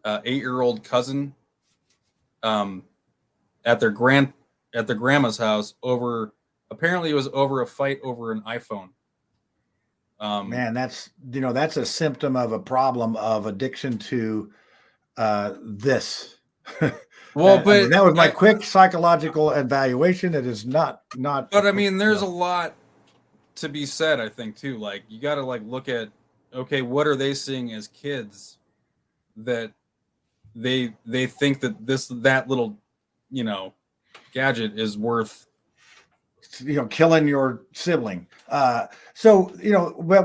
8-year-old cousin at their grandma's house apparently it was over a fight over an iPhone. Man, that's a symptom of a problem of addiction to this. Well, but that was my quick psychological evaluation. It is not. But I mean, there's a lot to be said, I think, too. Like, you got to look at, okay, what are they seeing as kids that they think that little gadget is worth killing your sibling. But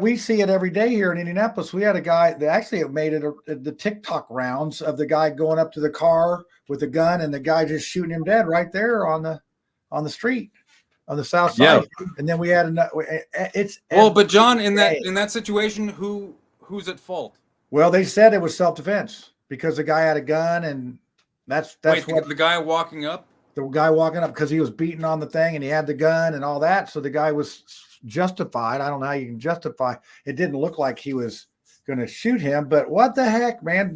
we see it every day here in Indianapolis. We had a guy that actually made it the TikTok rounds of the guy going up to the car with a gun and the guy just shooting him dead right there on the street on the south side. Yeah. And then we had but John, in that situation, who's at fault? Well, they said it was self-defense because the guy had a gun, and that's what the guy walking up. The guy walking up because he was beating on the thing and he had the gun and all that. So the guy was justified. I don't know how you can justify. It didn't look like he was going to shoot him, but what the heck, man?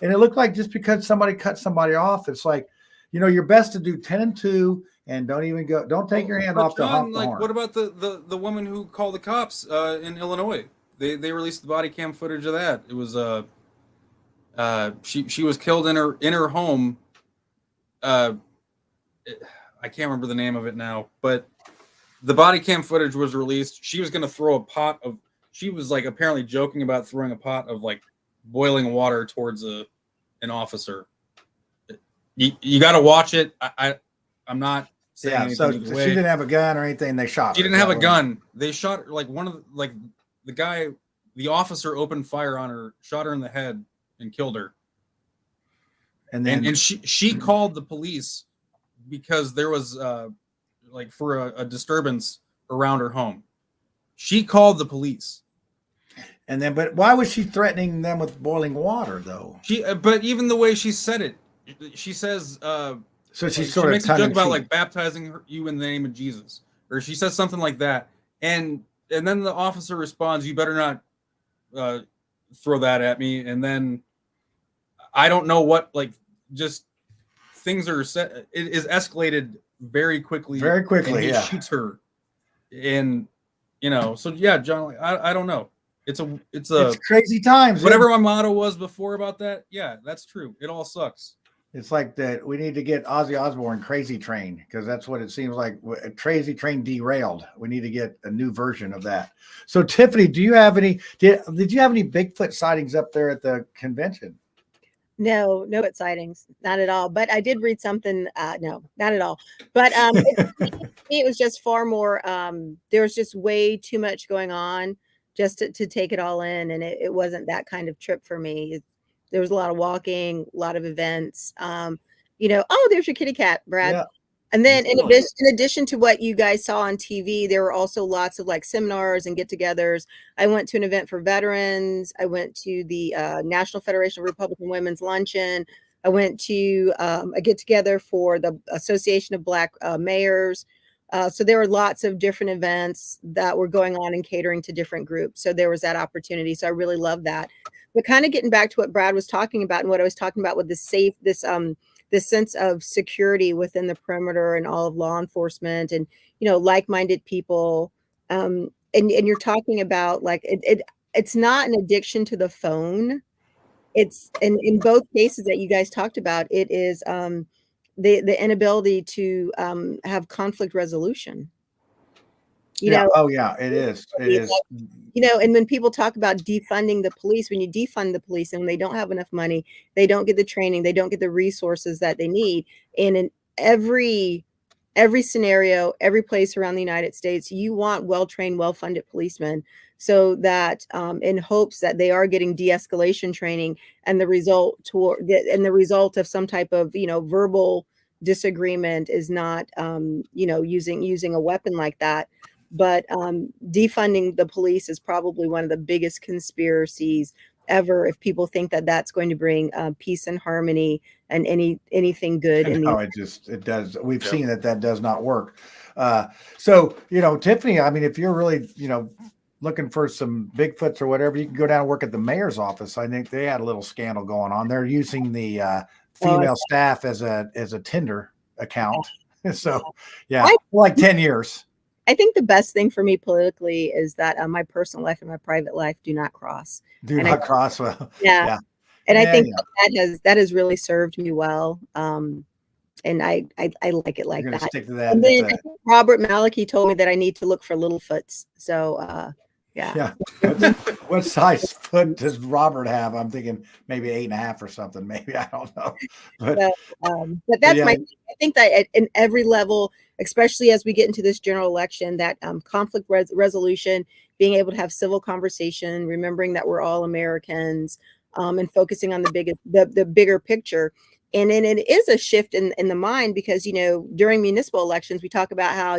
And it looked like just because somebody cut somebody off, it's like, you're best to do 10 and 2 and don't take your hand off the horn. What about the woman who called the cops in Illinois? They released the body cam footage of that. It was she was killed in her home. I can't remember the name of it now, but the body cam footage was released. She was going to throw she was apparently joking about throwing a pot of boiling water towards an officer. You got to watch it. I'm not saying anything. So she didn't have a gun or anything. They shot her. She didn't have a gun. They shot her, one of the officer opened fire on her, shot her in the head and killed her. And then she called the police because there was for a disturbance around her home. She called the police. And then, but why was she threatening them with boiling water though? But even the way she said it, she says, so she makes a joke about baptizing you in the name of Jesus, or she says something like that. And then the officer responds, "You better not throw that at me." And then I don't know what, just things are set. It is escalated very quickly. Very quickly, and he shoots her. And, so yeah, John, I don't know. It's crazy times. Whatever my motto was before about that. Yeah, that's true. It all sucks. It's like that. We need to get Ozzy Osbourne Crazy Train, because that's what it seems like. A Crazy Train derailed. We need to get a new version of that. So Tiffany, do you have any, did you have any Bigfoot sightings up there at the convention? No sightings, not at all. But I did read something. No, not at all. But it was just far more. There was just way too much going on just to take it all in, and it wasn't that kind of trip for me. There was a lot of walking, a lot of events. Oh, there's your kitty cat, Brad. Yeah. And then in addition to what you guys saw on TV, there were also lots of seminars and get-togethers. I went to an event for veterans. I went to the National Federation of Republican Women's Luncheon. I went to a get-together for the Association of Black Mayors. So there were lots of different events that were going on and catering to different groups. So there was that opportunity. So I really love that. But kind of getting back to what Brad was talking about and what I was talking about with this sense of security within the perimeter and all of law enforcement and, like-minded people. And you're talking about like, it's not an addiction to the phone. It's in both cases that you guys talked about, it is, the inability to have conflict resolution. Oh yeah, it is. It is. And when people talk about defunding the police, when you defund the police and they don't have enough money, they don't get the training, they don't get the resources that they need. And in every scenario, every place around the United States, you want well-trained, well-funded policemen so that in hopes that they are getting de-escalation training and the result of some type of, verbal disagreement is not, using a weapon like that. But defunding the police is probably one of the biggest conspiracies ever. If people think that that's going to bring peace and harmony and anything good. No, it does. We've seen that does not work. So, Tiffanie, I mean, if you're really, looking for some Bigfoots or whatever, you can go down and work at the mayor's office. I think they had a little scandal going on. They're using the female staff as a Tinder account. So, like 10 years. I think the best thing for me politically is that my personal life and my private life do not cross. Cross. Well, yeah. And I think that has really served me well. And I like it like You're gonna that. stick to that. And then I think Robert Maliki told me that I need to look for Littlefoots. So yeah. What size foot does Robert have? I'm thinking maybe 8.5 or something. Maybe, I don't know. But that's I think that in every level, especially as we get into this general election, that conflict resolution, being able to have civil conversation, remembering that we're all Americans, and focusing on the bigger picture. And then it is a shift in the mind because, during municipal elections, we talk about how,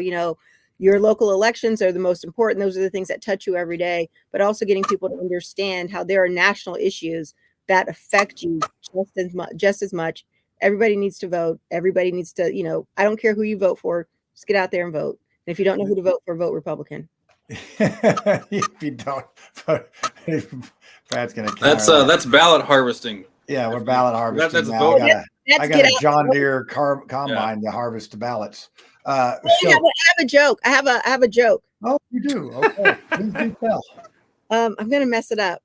your local elections are the most important. Those are the things that touch you every day, but also getting people to understand how there are national issues that affect you just as much. Everybody needs to vote. Everybody needs to, I don't care who you vote for, just get out there and vote. And if you don't know who to vote for, vote Republican. If you don't vote, Brad's going to that's ballot harvesting. Yeah, we're ballot harvesting. That's voting. I got a John Deere combine to harvest the ballots. I have a joke. I have a joke. Oh, you do? Okay. Please do tell. I'm going to mess it up.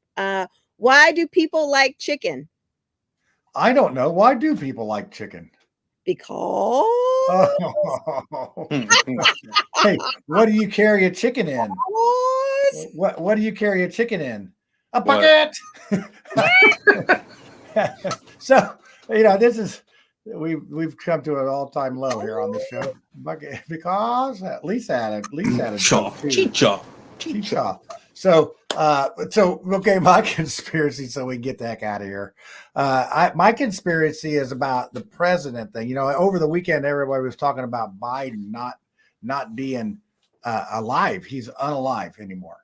Why do people like chicken? I don't know. Why do people like chicken? Because. Hey, what do you carry a chicken in? What do you carry a chicken in? A bucket. So, this is we've come to an all-time low here on the show. Bucket, because Lisa had a Chicha. So okay, my conspiracy, so we can get the heck out of here. My conspiracy is about the president thing. Over the weekend, everybody was talking about Biden not being alive. He's unalive anymore.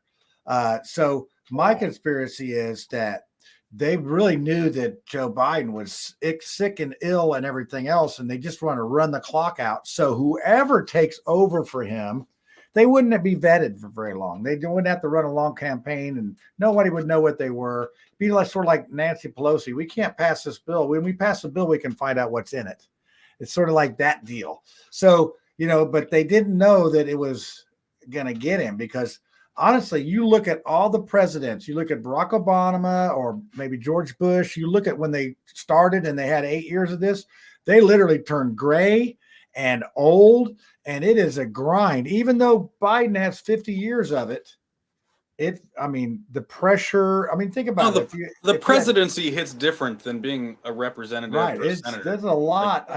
So my conspiracy is that they really knew that Joe Biden was sick and ill and everything else, and they just want to run the clock out. So whoever takes over for him, they wouldn't be vetted for very long. They wouldn't have to run a long campaign, and nobody would know what they were. Be like sort of like Nancy Pelosi. We can't pass this bill. When we pass the bill, we can find out what's in it. It's sort of like that deal. So, but they didn't know that it was going to get him because honestly, you look at all the presidents, you look at Barack Obama or maybe George Bush, you look at when they started and they had 8 years of this, they literally turned gray and old, and it is a grind. Even though Biden has 50 years of it, the pressure, think about it. The presidency hits different than being a representative or a senator. There's a lot.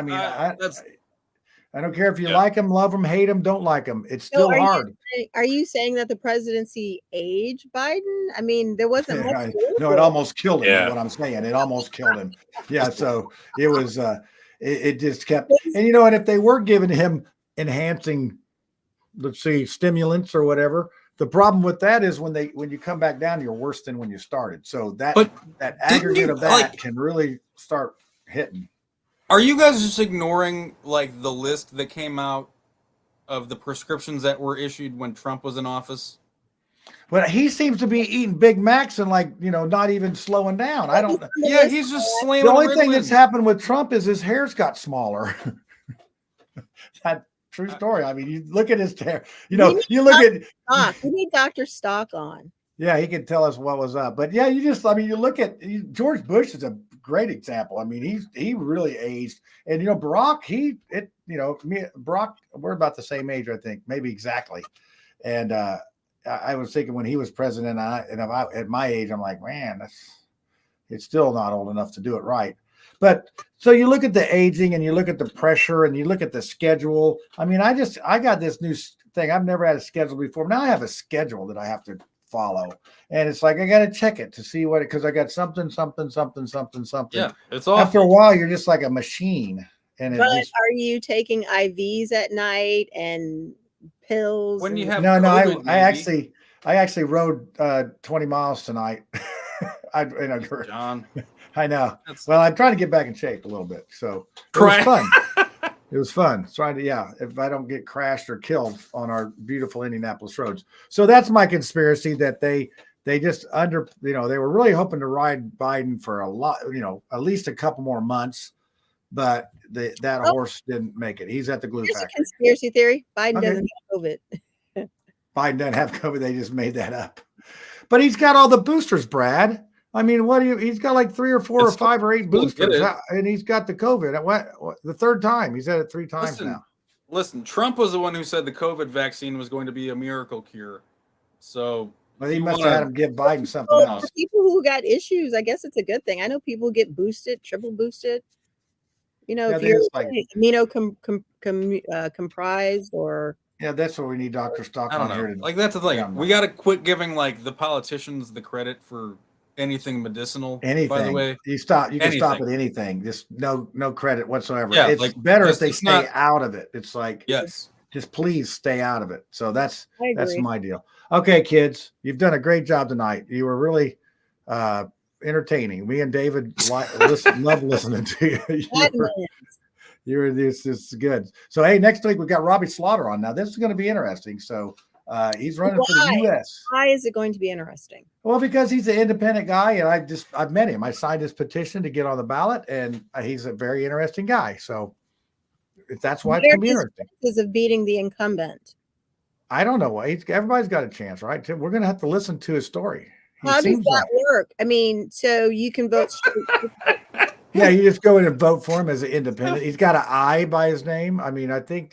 I don't care if you like them, love them, hate them, don't like them. It's still hard. Are you saying that the presidency aged Biden? There wasn't much. No, it almost killed him. Yeah. Is what I'm saying. It almost killed him. Yeah. So it was. It just kept. And and if they were giving him enhancing, let's see, stimulants or whatever, the problem with that is when you come back down, you're worse than when you started. So that aggregate of that can really start hitting. Are you guys just ignoring the list that came out of the prescriptions that were issued when Trump was in office? But he seems to be eating Big Macs and not even slowing down. I don't. Yeah, he's just slamming. The only thing that's happened with Trump is his hair's got smaller. That true story. I mean, you look at his hair. You look at. We need Dr. Stock on. Yeah, he can tell us what was up. But yeah, you look at George Bush is a great example. I mean, he really aged, and Barack, Barack, we're about the same age, I think, maybe exactly. And I was thinking when he was president, at my age, I'm like, man, it's still not old enough to do it right. But so you look at the aging, and you look at the pressure, and you look at the schedule. I mean, I got this new thing. I've never had a schedule before. Now I have a schedule that I have to follow, and it's like I got to check it to see because I got something. Yeah, it's all. After a while, you're just like a machine. And are you taking IVs at night and pills? When you have no, COVID, I actually rode 20 miles tonight. John, I know. Well, I'm trying to get back in shape a little bit, so it was fun. It was fun trying to, if I don't get crashed or killed on our beautiful Indianapolis roads. So that's my conspiracy, that they just they were really hoping to ride Biden for a lot, at least a couple more months, but that horse didn't make it. He's at the glue factory. A conspiracy theory. Biden doesn't have COVID. Biden doesn't have COVID. They just made that up. But he's got all the boosters, Brad. I mean, he's got like 3 or 4 or 5 or 8 boosters, and he's got the COVID. What the third time? He's had it 3 times now. Listen, Trump was the one who said the COVID vaccine was going to be a miracle cure. So he must have had him give Biden something else. For people who got issues, I guess it's a good thing. I know people get boosted, triple boosted. If you're comprised or. Yeah, that's what we need Dr. Stock on here. That's the thing. We got to quit giving the politicians the credit for anything medicinal. Anything. By the way, you can stop at anything. Just no credit whatsoever. Yeah, it's better if they stay out of it. It's like, yes, just please stay out of it. So that's my deal. Okay, kids, you've done a great job tonight. You were really entertaining. Me and David love listening to you. This is good. So hey, next week we've got Robbie Slaughter on. Now this is going to be interesting. So he's running for the U.S. Why is it going to be interesting? Well, because he's an independent guy, and I've met him. I signed his petition to get on the ballot, and he's a very interesting guy. So that's why it's going to be interesting. Is of beating the incumbent. I don't know. Everybody's got a chance, right? We're going to have to listen to his story. How does that work? I mean, so you can vote. Yeah, you just go in and vote for him as an independent. He's got an I by his name. I mean, I think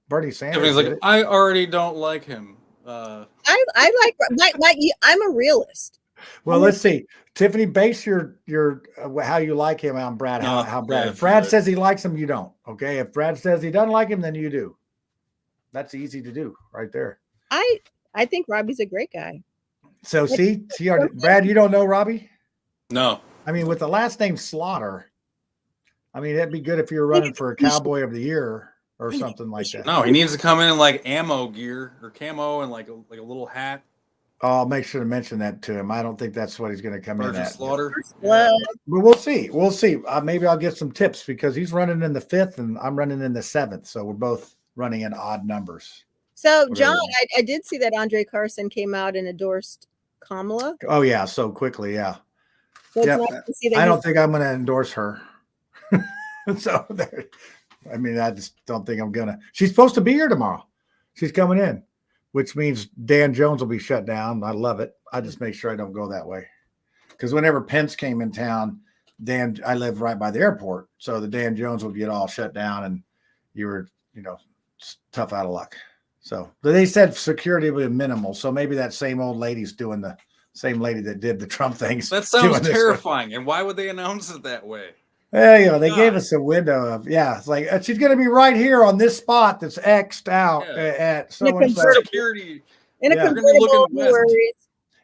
Bernie Sanders. He's I already don't like him. I like you. I'm a realist. Well, let's see. Tiffany, base your how you like him on Brad. How Brad? If Brad says he likes him, you don't. Okay. If Brad says he doesn't like him, then you do. That's easy to do right there. I think Robbie's a great guy. So Brad, you don't know Robbie? No. I mean, with the last name Slaughter, I mean, it'd be good if you're running for a Cowboy of the Year or something like that. No, he needs to come in like ammo gear or camo and like a little hat. I'll make sure to mention that to him. I don't think that's what he's going to come in at. Slaughter. Well, but we'll see. We'll see. Maybe I'll get some tips because he's running in the 5th and I'm running in the 7th. So we're both running in odd numbers. So, John, I did see that Andre Carson came out and endorsed Kamala. Oh, yeah. So quickly. Yeah. So I don't think I'm going to endorse her. So, I mean, I just don't think I'm going to. She's supposed to be here tomorrow. She's coming in, which means Dan Jones will be shut down. I love it. I just make sure I don't go that way. Because whenever Pence came in town, I live right by the airport. So the Dan Jones would get all shut down and you were, tough out of luck. So they said security would be minimal. So maybe that same old lady's doing the same lady that did the Trump things. That sounds terrifying. And why would they announce it that way? Well, they gave us a window of, it's like she's going to be right here on this spot that's X'd out at so and so. Security. In a convertible,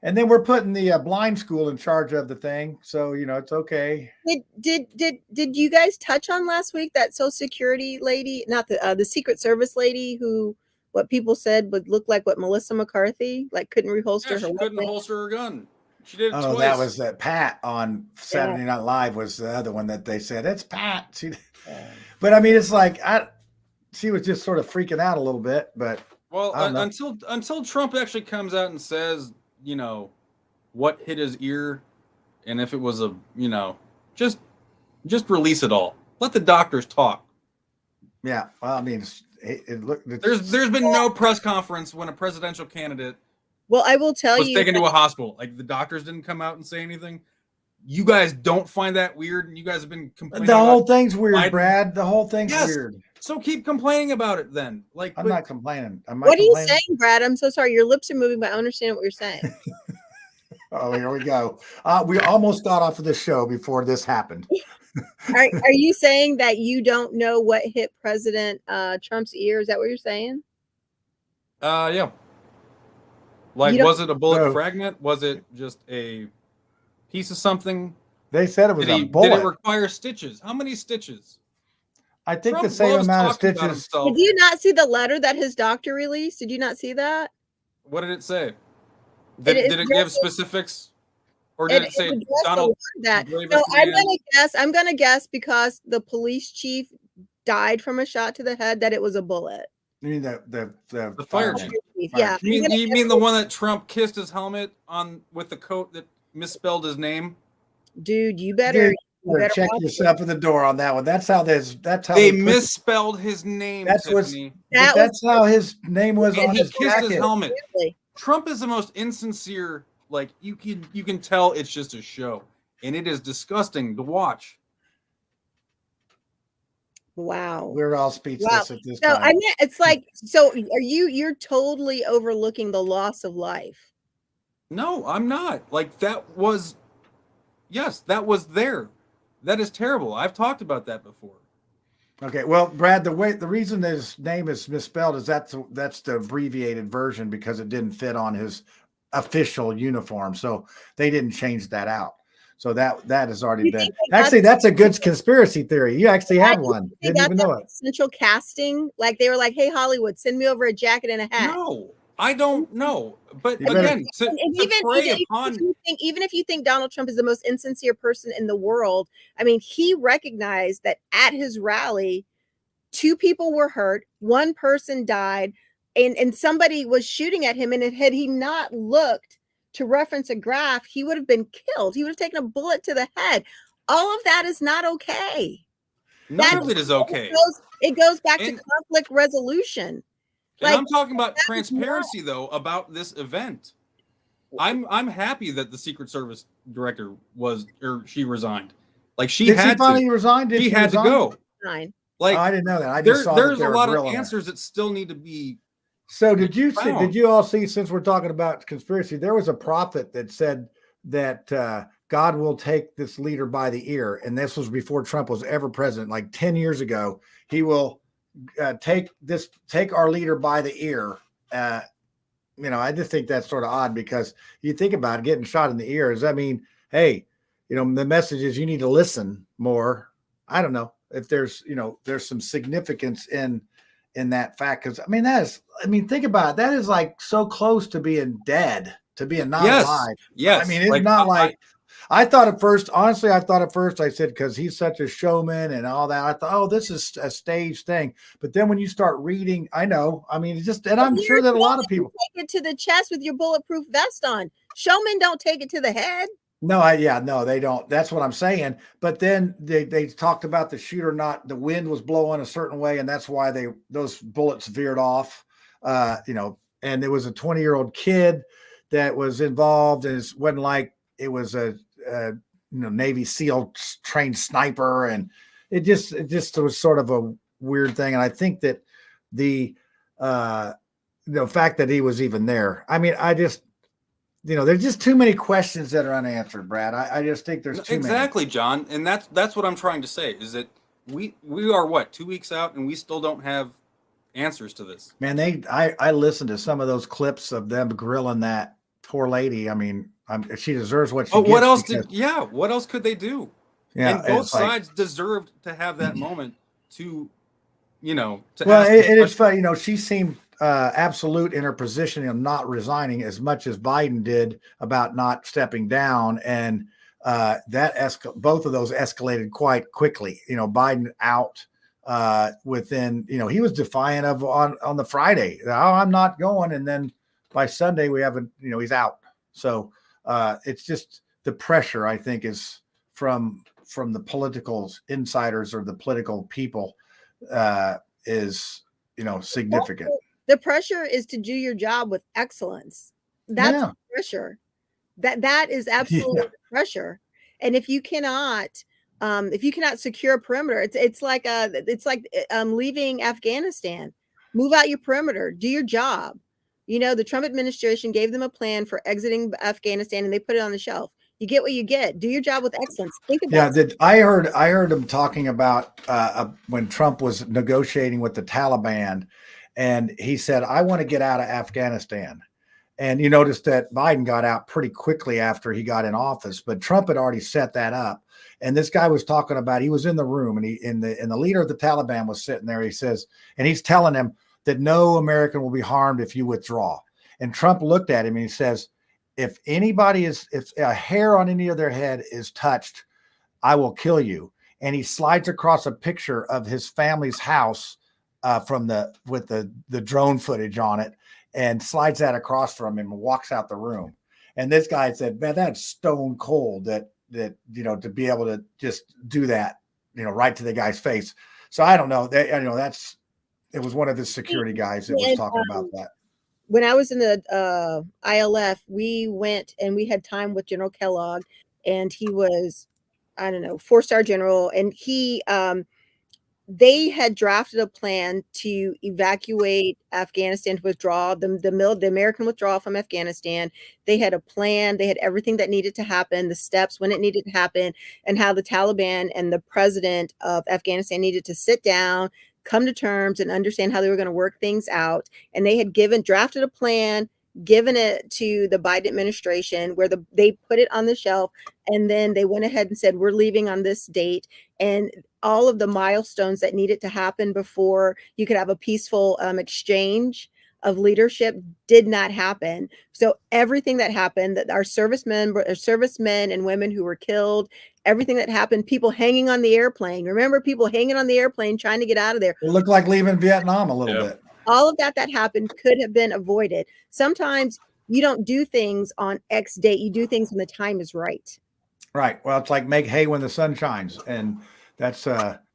and then we're putting the blind school in charge of the thing, so it's okay. Did you guys touch on last week that Social Security lady, not the Secret Service lady who? What people said would look like what Melissa McCarthy couldn't reholster her. She couldn't holster her gun. She did it twice. That was Pat on Saturday Night Live was the other one that they said it's Pat. But I mean, it's like she was just sort of freaking out a little bit, but Well, I don't know. until Trump actually comes out and says, what hit his ear, and if it was just release it all. Let the doctors talk. Yeah, well, I mean, There's been no press conference when a presidential candidate Well, I will tell was you taken to a hospital. Like the doctors didn't come out and say anything. You guys don't find that weird, and you guys have been complaining. The whole about thing's weird, Biden. Brad. The whole thing's Yes. weird. So keep complaining about it then. Like I'm not complaining. What are you saying, Brad? I'm so sorry. Your lips are moving, but I understand what you're saying. Oh, here we go. We almost got off of the show before this happened. Are you saying that you don't know what hit President Trump's ear? Is that what you're saying? Yeah. Like, was it a bullet fragment? Was it just a piece of something? They said it was a Did bullet. it require stitches? How many stitches? I think Trump the same loves amount of talking about stitches. himself. Did you not see the letter that his doctor released? Did you not see that? What did it say? Did it give specifics, or did it say Donald? That. the So bravest I'm man? gonna guess because the police chief died from a shot to the head that it was a bullet. You mean the fire fireman. chief. Yeah. You mean the one that Trump kissed his helmet on with the coat that misspelled his name? Dude, you better check watch yourself at the door on that one. That's how they misspelled his name. That's That how his name was and on he his kissed his jacket. helmet. Really? Trump is the most insincere. Like you can tell it's just a show, and it is disgusting to watch. Wow. We're all speechless at this So time. I mean, it's like, so are you're totally overlooking the loss of life. No, I'm not. Like that was there. That is terrible. I've talked about that before. Okay, well, Brad, the reason his name is misspelled is that's the abbreviated version because it didn't fit on his official uniform, so they didn't change that out. So that has already been. Actually, that's a good conspiracy theory. You actually have one. Didn't even know it. Central casting, like they were like, "Hey, Hollywood, send me over a jacket and a hat." No, I don't know. But You better- again, even if you think Donald Trump is the most insincere person in the world, I mean, he recognized that at his rally, 2 people were hurt, 1 person died, and somebody was shooting at him. And had he not looked to reference a graph, he would have been killed. He would have taken a bullet to the head. All of that is not okay. None of it is okay. It goes back to conflict resolution. And I'm talking about transparency, though, about this event. I'm happy that the Secret Service director she resigned. Like she Did had she finally to. resign? She had to go. Fine. Like Oh, I didn't know that. I just saw that there's they a were lot of grilling her. answers that still need to be. So did you see? found. Did you all see? Since we're talking about conspiracy, there was a prophet that said that God will take this leader by the ear, and this was before Trump was ever president. Like 10 years ago, he will take our leader by the ear. I just think that's sort of odd because you think about it, getting shot in the ear. Does that mean, hey, the message is you need to listen more? I don't know if there's some significance in that fact. Cause think about it. That is like so close to being dead, to being not alive. Yes. I mean, it's not like, I thought at first, honestly, I said, cause he's such a showman and all that. I thought, oh, this is a stage thing. But then when you start reading, I know, I mean, I'm sure that a lot of people take it to the chest with your bulletproof vest on. Showmen don't take it to the head. No, they don't. That's what I'm saying. But then they talked about the shooter the wind was blowing a certain way, and that's why those bullets veered off. And there was a 20-year-old kid that was involved, and it wasn't like it was a Navy SEAL trained sniper, and it just was sort of a weird thing. And I think that the fact that he was even there. I mean, there's just too many questions that are unanswered, Brad. I just think there's too many. John. And that's what I'm trying to say is that we are 2 weeks out and we still don't have answers to this. Man, I listened to some of those clips of them grilling that poor lady. I mean, she deserves what she gets. What else what else could they do? Yeah. And both sides deserved to have that moment to it's funny, she seemed absolute in her position of not resigning as much as Biden did about not stepping down. And both of those escalated quite quickly. Biden out within, he was defiant of on the Friday. Oh, I'm not going. And then by Sunday we haven't, he's out. So it's just the pressure, I think, is from the political insiders or the political people is, significant. The pressure is to do your job with excellence. That's the pressure. That is absolutely the pressure. And if you cannot secure a perimeter, it's like leaving Afghanistan. Move out your perimeter, do your job. The Trump administration gave them a plan for exiting Afghanistan, and they put it on the shelf. You get what you get. Do your job with excellence. Think about it. I heard him talking about when Trump was negotiating with the Taliban, and he said, "I want to get out of Afghanistan." And you notice that Biden got out pretty quickly after he got in office, but Trump had already set that up. And this guy was talking about, he was in the room, and the leader of the Taliban was sitting there. He says, and he's telling him that no American will be harmed if you withdraw. And Trump looked at him and he says, if a hair on any of their head is touched, I will kill you. And he slides across a picture of his family's house with the drone footage on it, and slides that across from him and walks out the room. And this guy said, man, that's stone cold that to be able to just do that, right to the guy's face. So I don't know. It was one of the security guys that was talking about that. When I was in the ILF, we went and we had time with General Kellogg, and he was, I don't know, 4-star general. And they had drafted a plan to evacuate Afghanistan, to withdraw the American withdrawal from Afghanistan. They had a plan. They had everything that needed to happen, the steps when it needed to happen, and how the Taliban and the president of Afghanistan needed to sit down, come to terms, and understand how they were going to work things out. And they had drafted a plan, given it to the Biden administration, where they put it on the shelf, and then they went ahead and said, we're leaving on this date. And all of the milestones that needed to happen before you could have a peaceful exchange of leadership did not happen. So everything that happened, that our servicemen and women who were killed, everything that happened, people hanging on the airplane. Remember people hanging on the airplane trying to get out of there. It looked like leaving Vietnam a little bit. All of that happened could have been avoided. Sometimes you don't do things on X date. You do things when the time is right. Right. Well, it's like make hay when the sun shines. And that's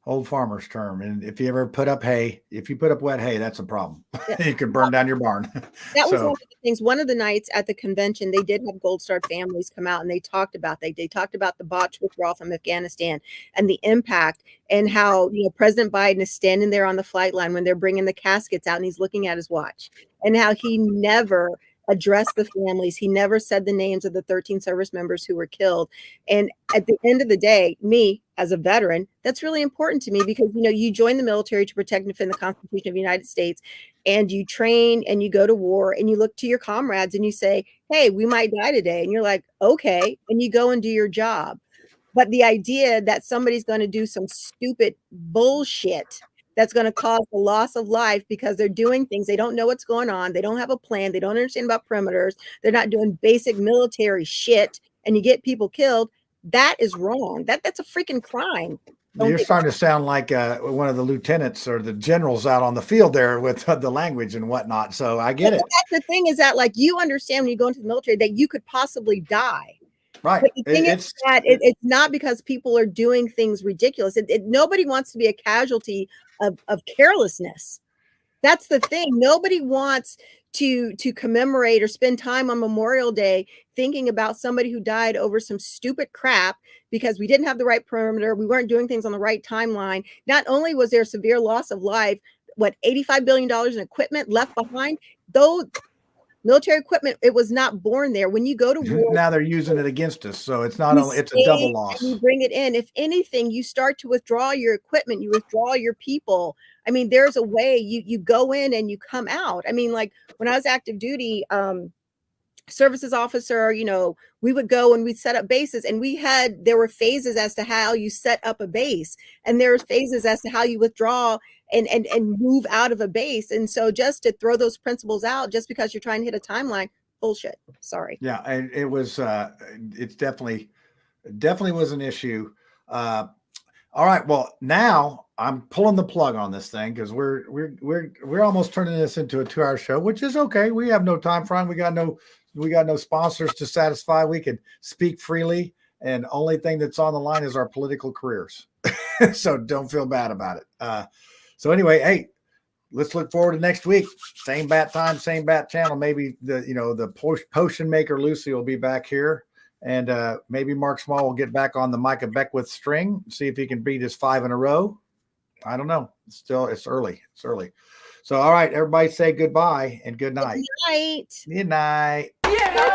old farmer's term. And if you ever put up wet hay, that's a problem. Yeah. You could burn down your barn. That was one of the things. One of the nights at the convention, they did have Gold Star families come out, and they talked about the botched withdrawal from Afghanistan and the impact, and how President Biden is standing there on the flight line when they're bringing the caskets out, and he's looking at his watch, and how he never addressed the families. He never said the names of the 13 service members who were killed. And at the end of the day, me as a veteran, that's really important to me, because you join the military to protect and defend the Constitution of the United States, and you train and you go to war, and you look to your comrades and you say, hey, we might die today, and you're like, okay, and you go and do your job. But the idea that somebody's going to do some stupid bullshit that's going to cause the loss of life because they're doing things, they don't know what's going on, they don't have a plan, they don't understand about perimeters, they're not doing basic military shit, and you get people killed, that is wrong. That's a freaking crime. You're starting to sound like one of the lieutenants or the generals out on the field there with the language and whatnot. So I get it. That's the thing, is that you understand when you go into the military that you could possibly die. Right. But the thing is that it's not because people are doing things ridiculous. Nobody wants to be a casualty of carelessness. That's the thing. Nobody wants to commemorate or spend time on Memorial Day thinking about somebody who died over some stupid crap because we didn't have the right perimeter, we weren't doing things on the right timeline. Not only was there severe loss of life, $85 billion in equipment left behind, though military equipment, it was not born there. When you go to war, now they're using it against us. So it's not only, it's a double loss. You bring it in. If anything, you start to withdraw your equipment, you withdraw your people. I mean, there's a way you go in and you come out. I mean, like when I was active duty, services officer, we would go and we'd set up bases, and there were phases as to how you set up a base, and there's phases as to how you withdraw and move out of a base. And so just to throw those principles out just because you're trying to hit a timeline, bullshit. Sorry. Yeah, and it was it's definitely was an issue. All right, well, now I'm pulling the plug on this thing because we're almost turning this into a 2-hour show, which is okay. We have no time frame. We got no sponsors to satisfy. We can speak freely, and only thing that's on the line is our political careers. So don't feel bad about it. So anyway, hey, let's look forward to next week. Same bat time, same bat channel. Maybe the potion maker Lucy will be back here. And maybe Mark Small will get back on the Micah Beckwith string, see if he can beat his 5 in a row. I don't know. It's early. It's early. So, all right, everybody say goodbye and good night. Good night. Good night. Yeah.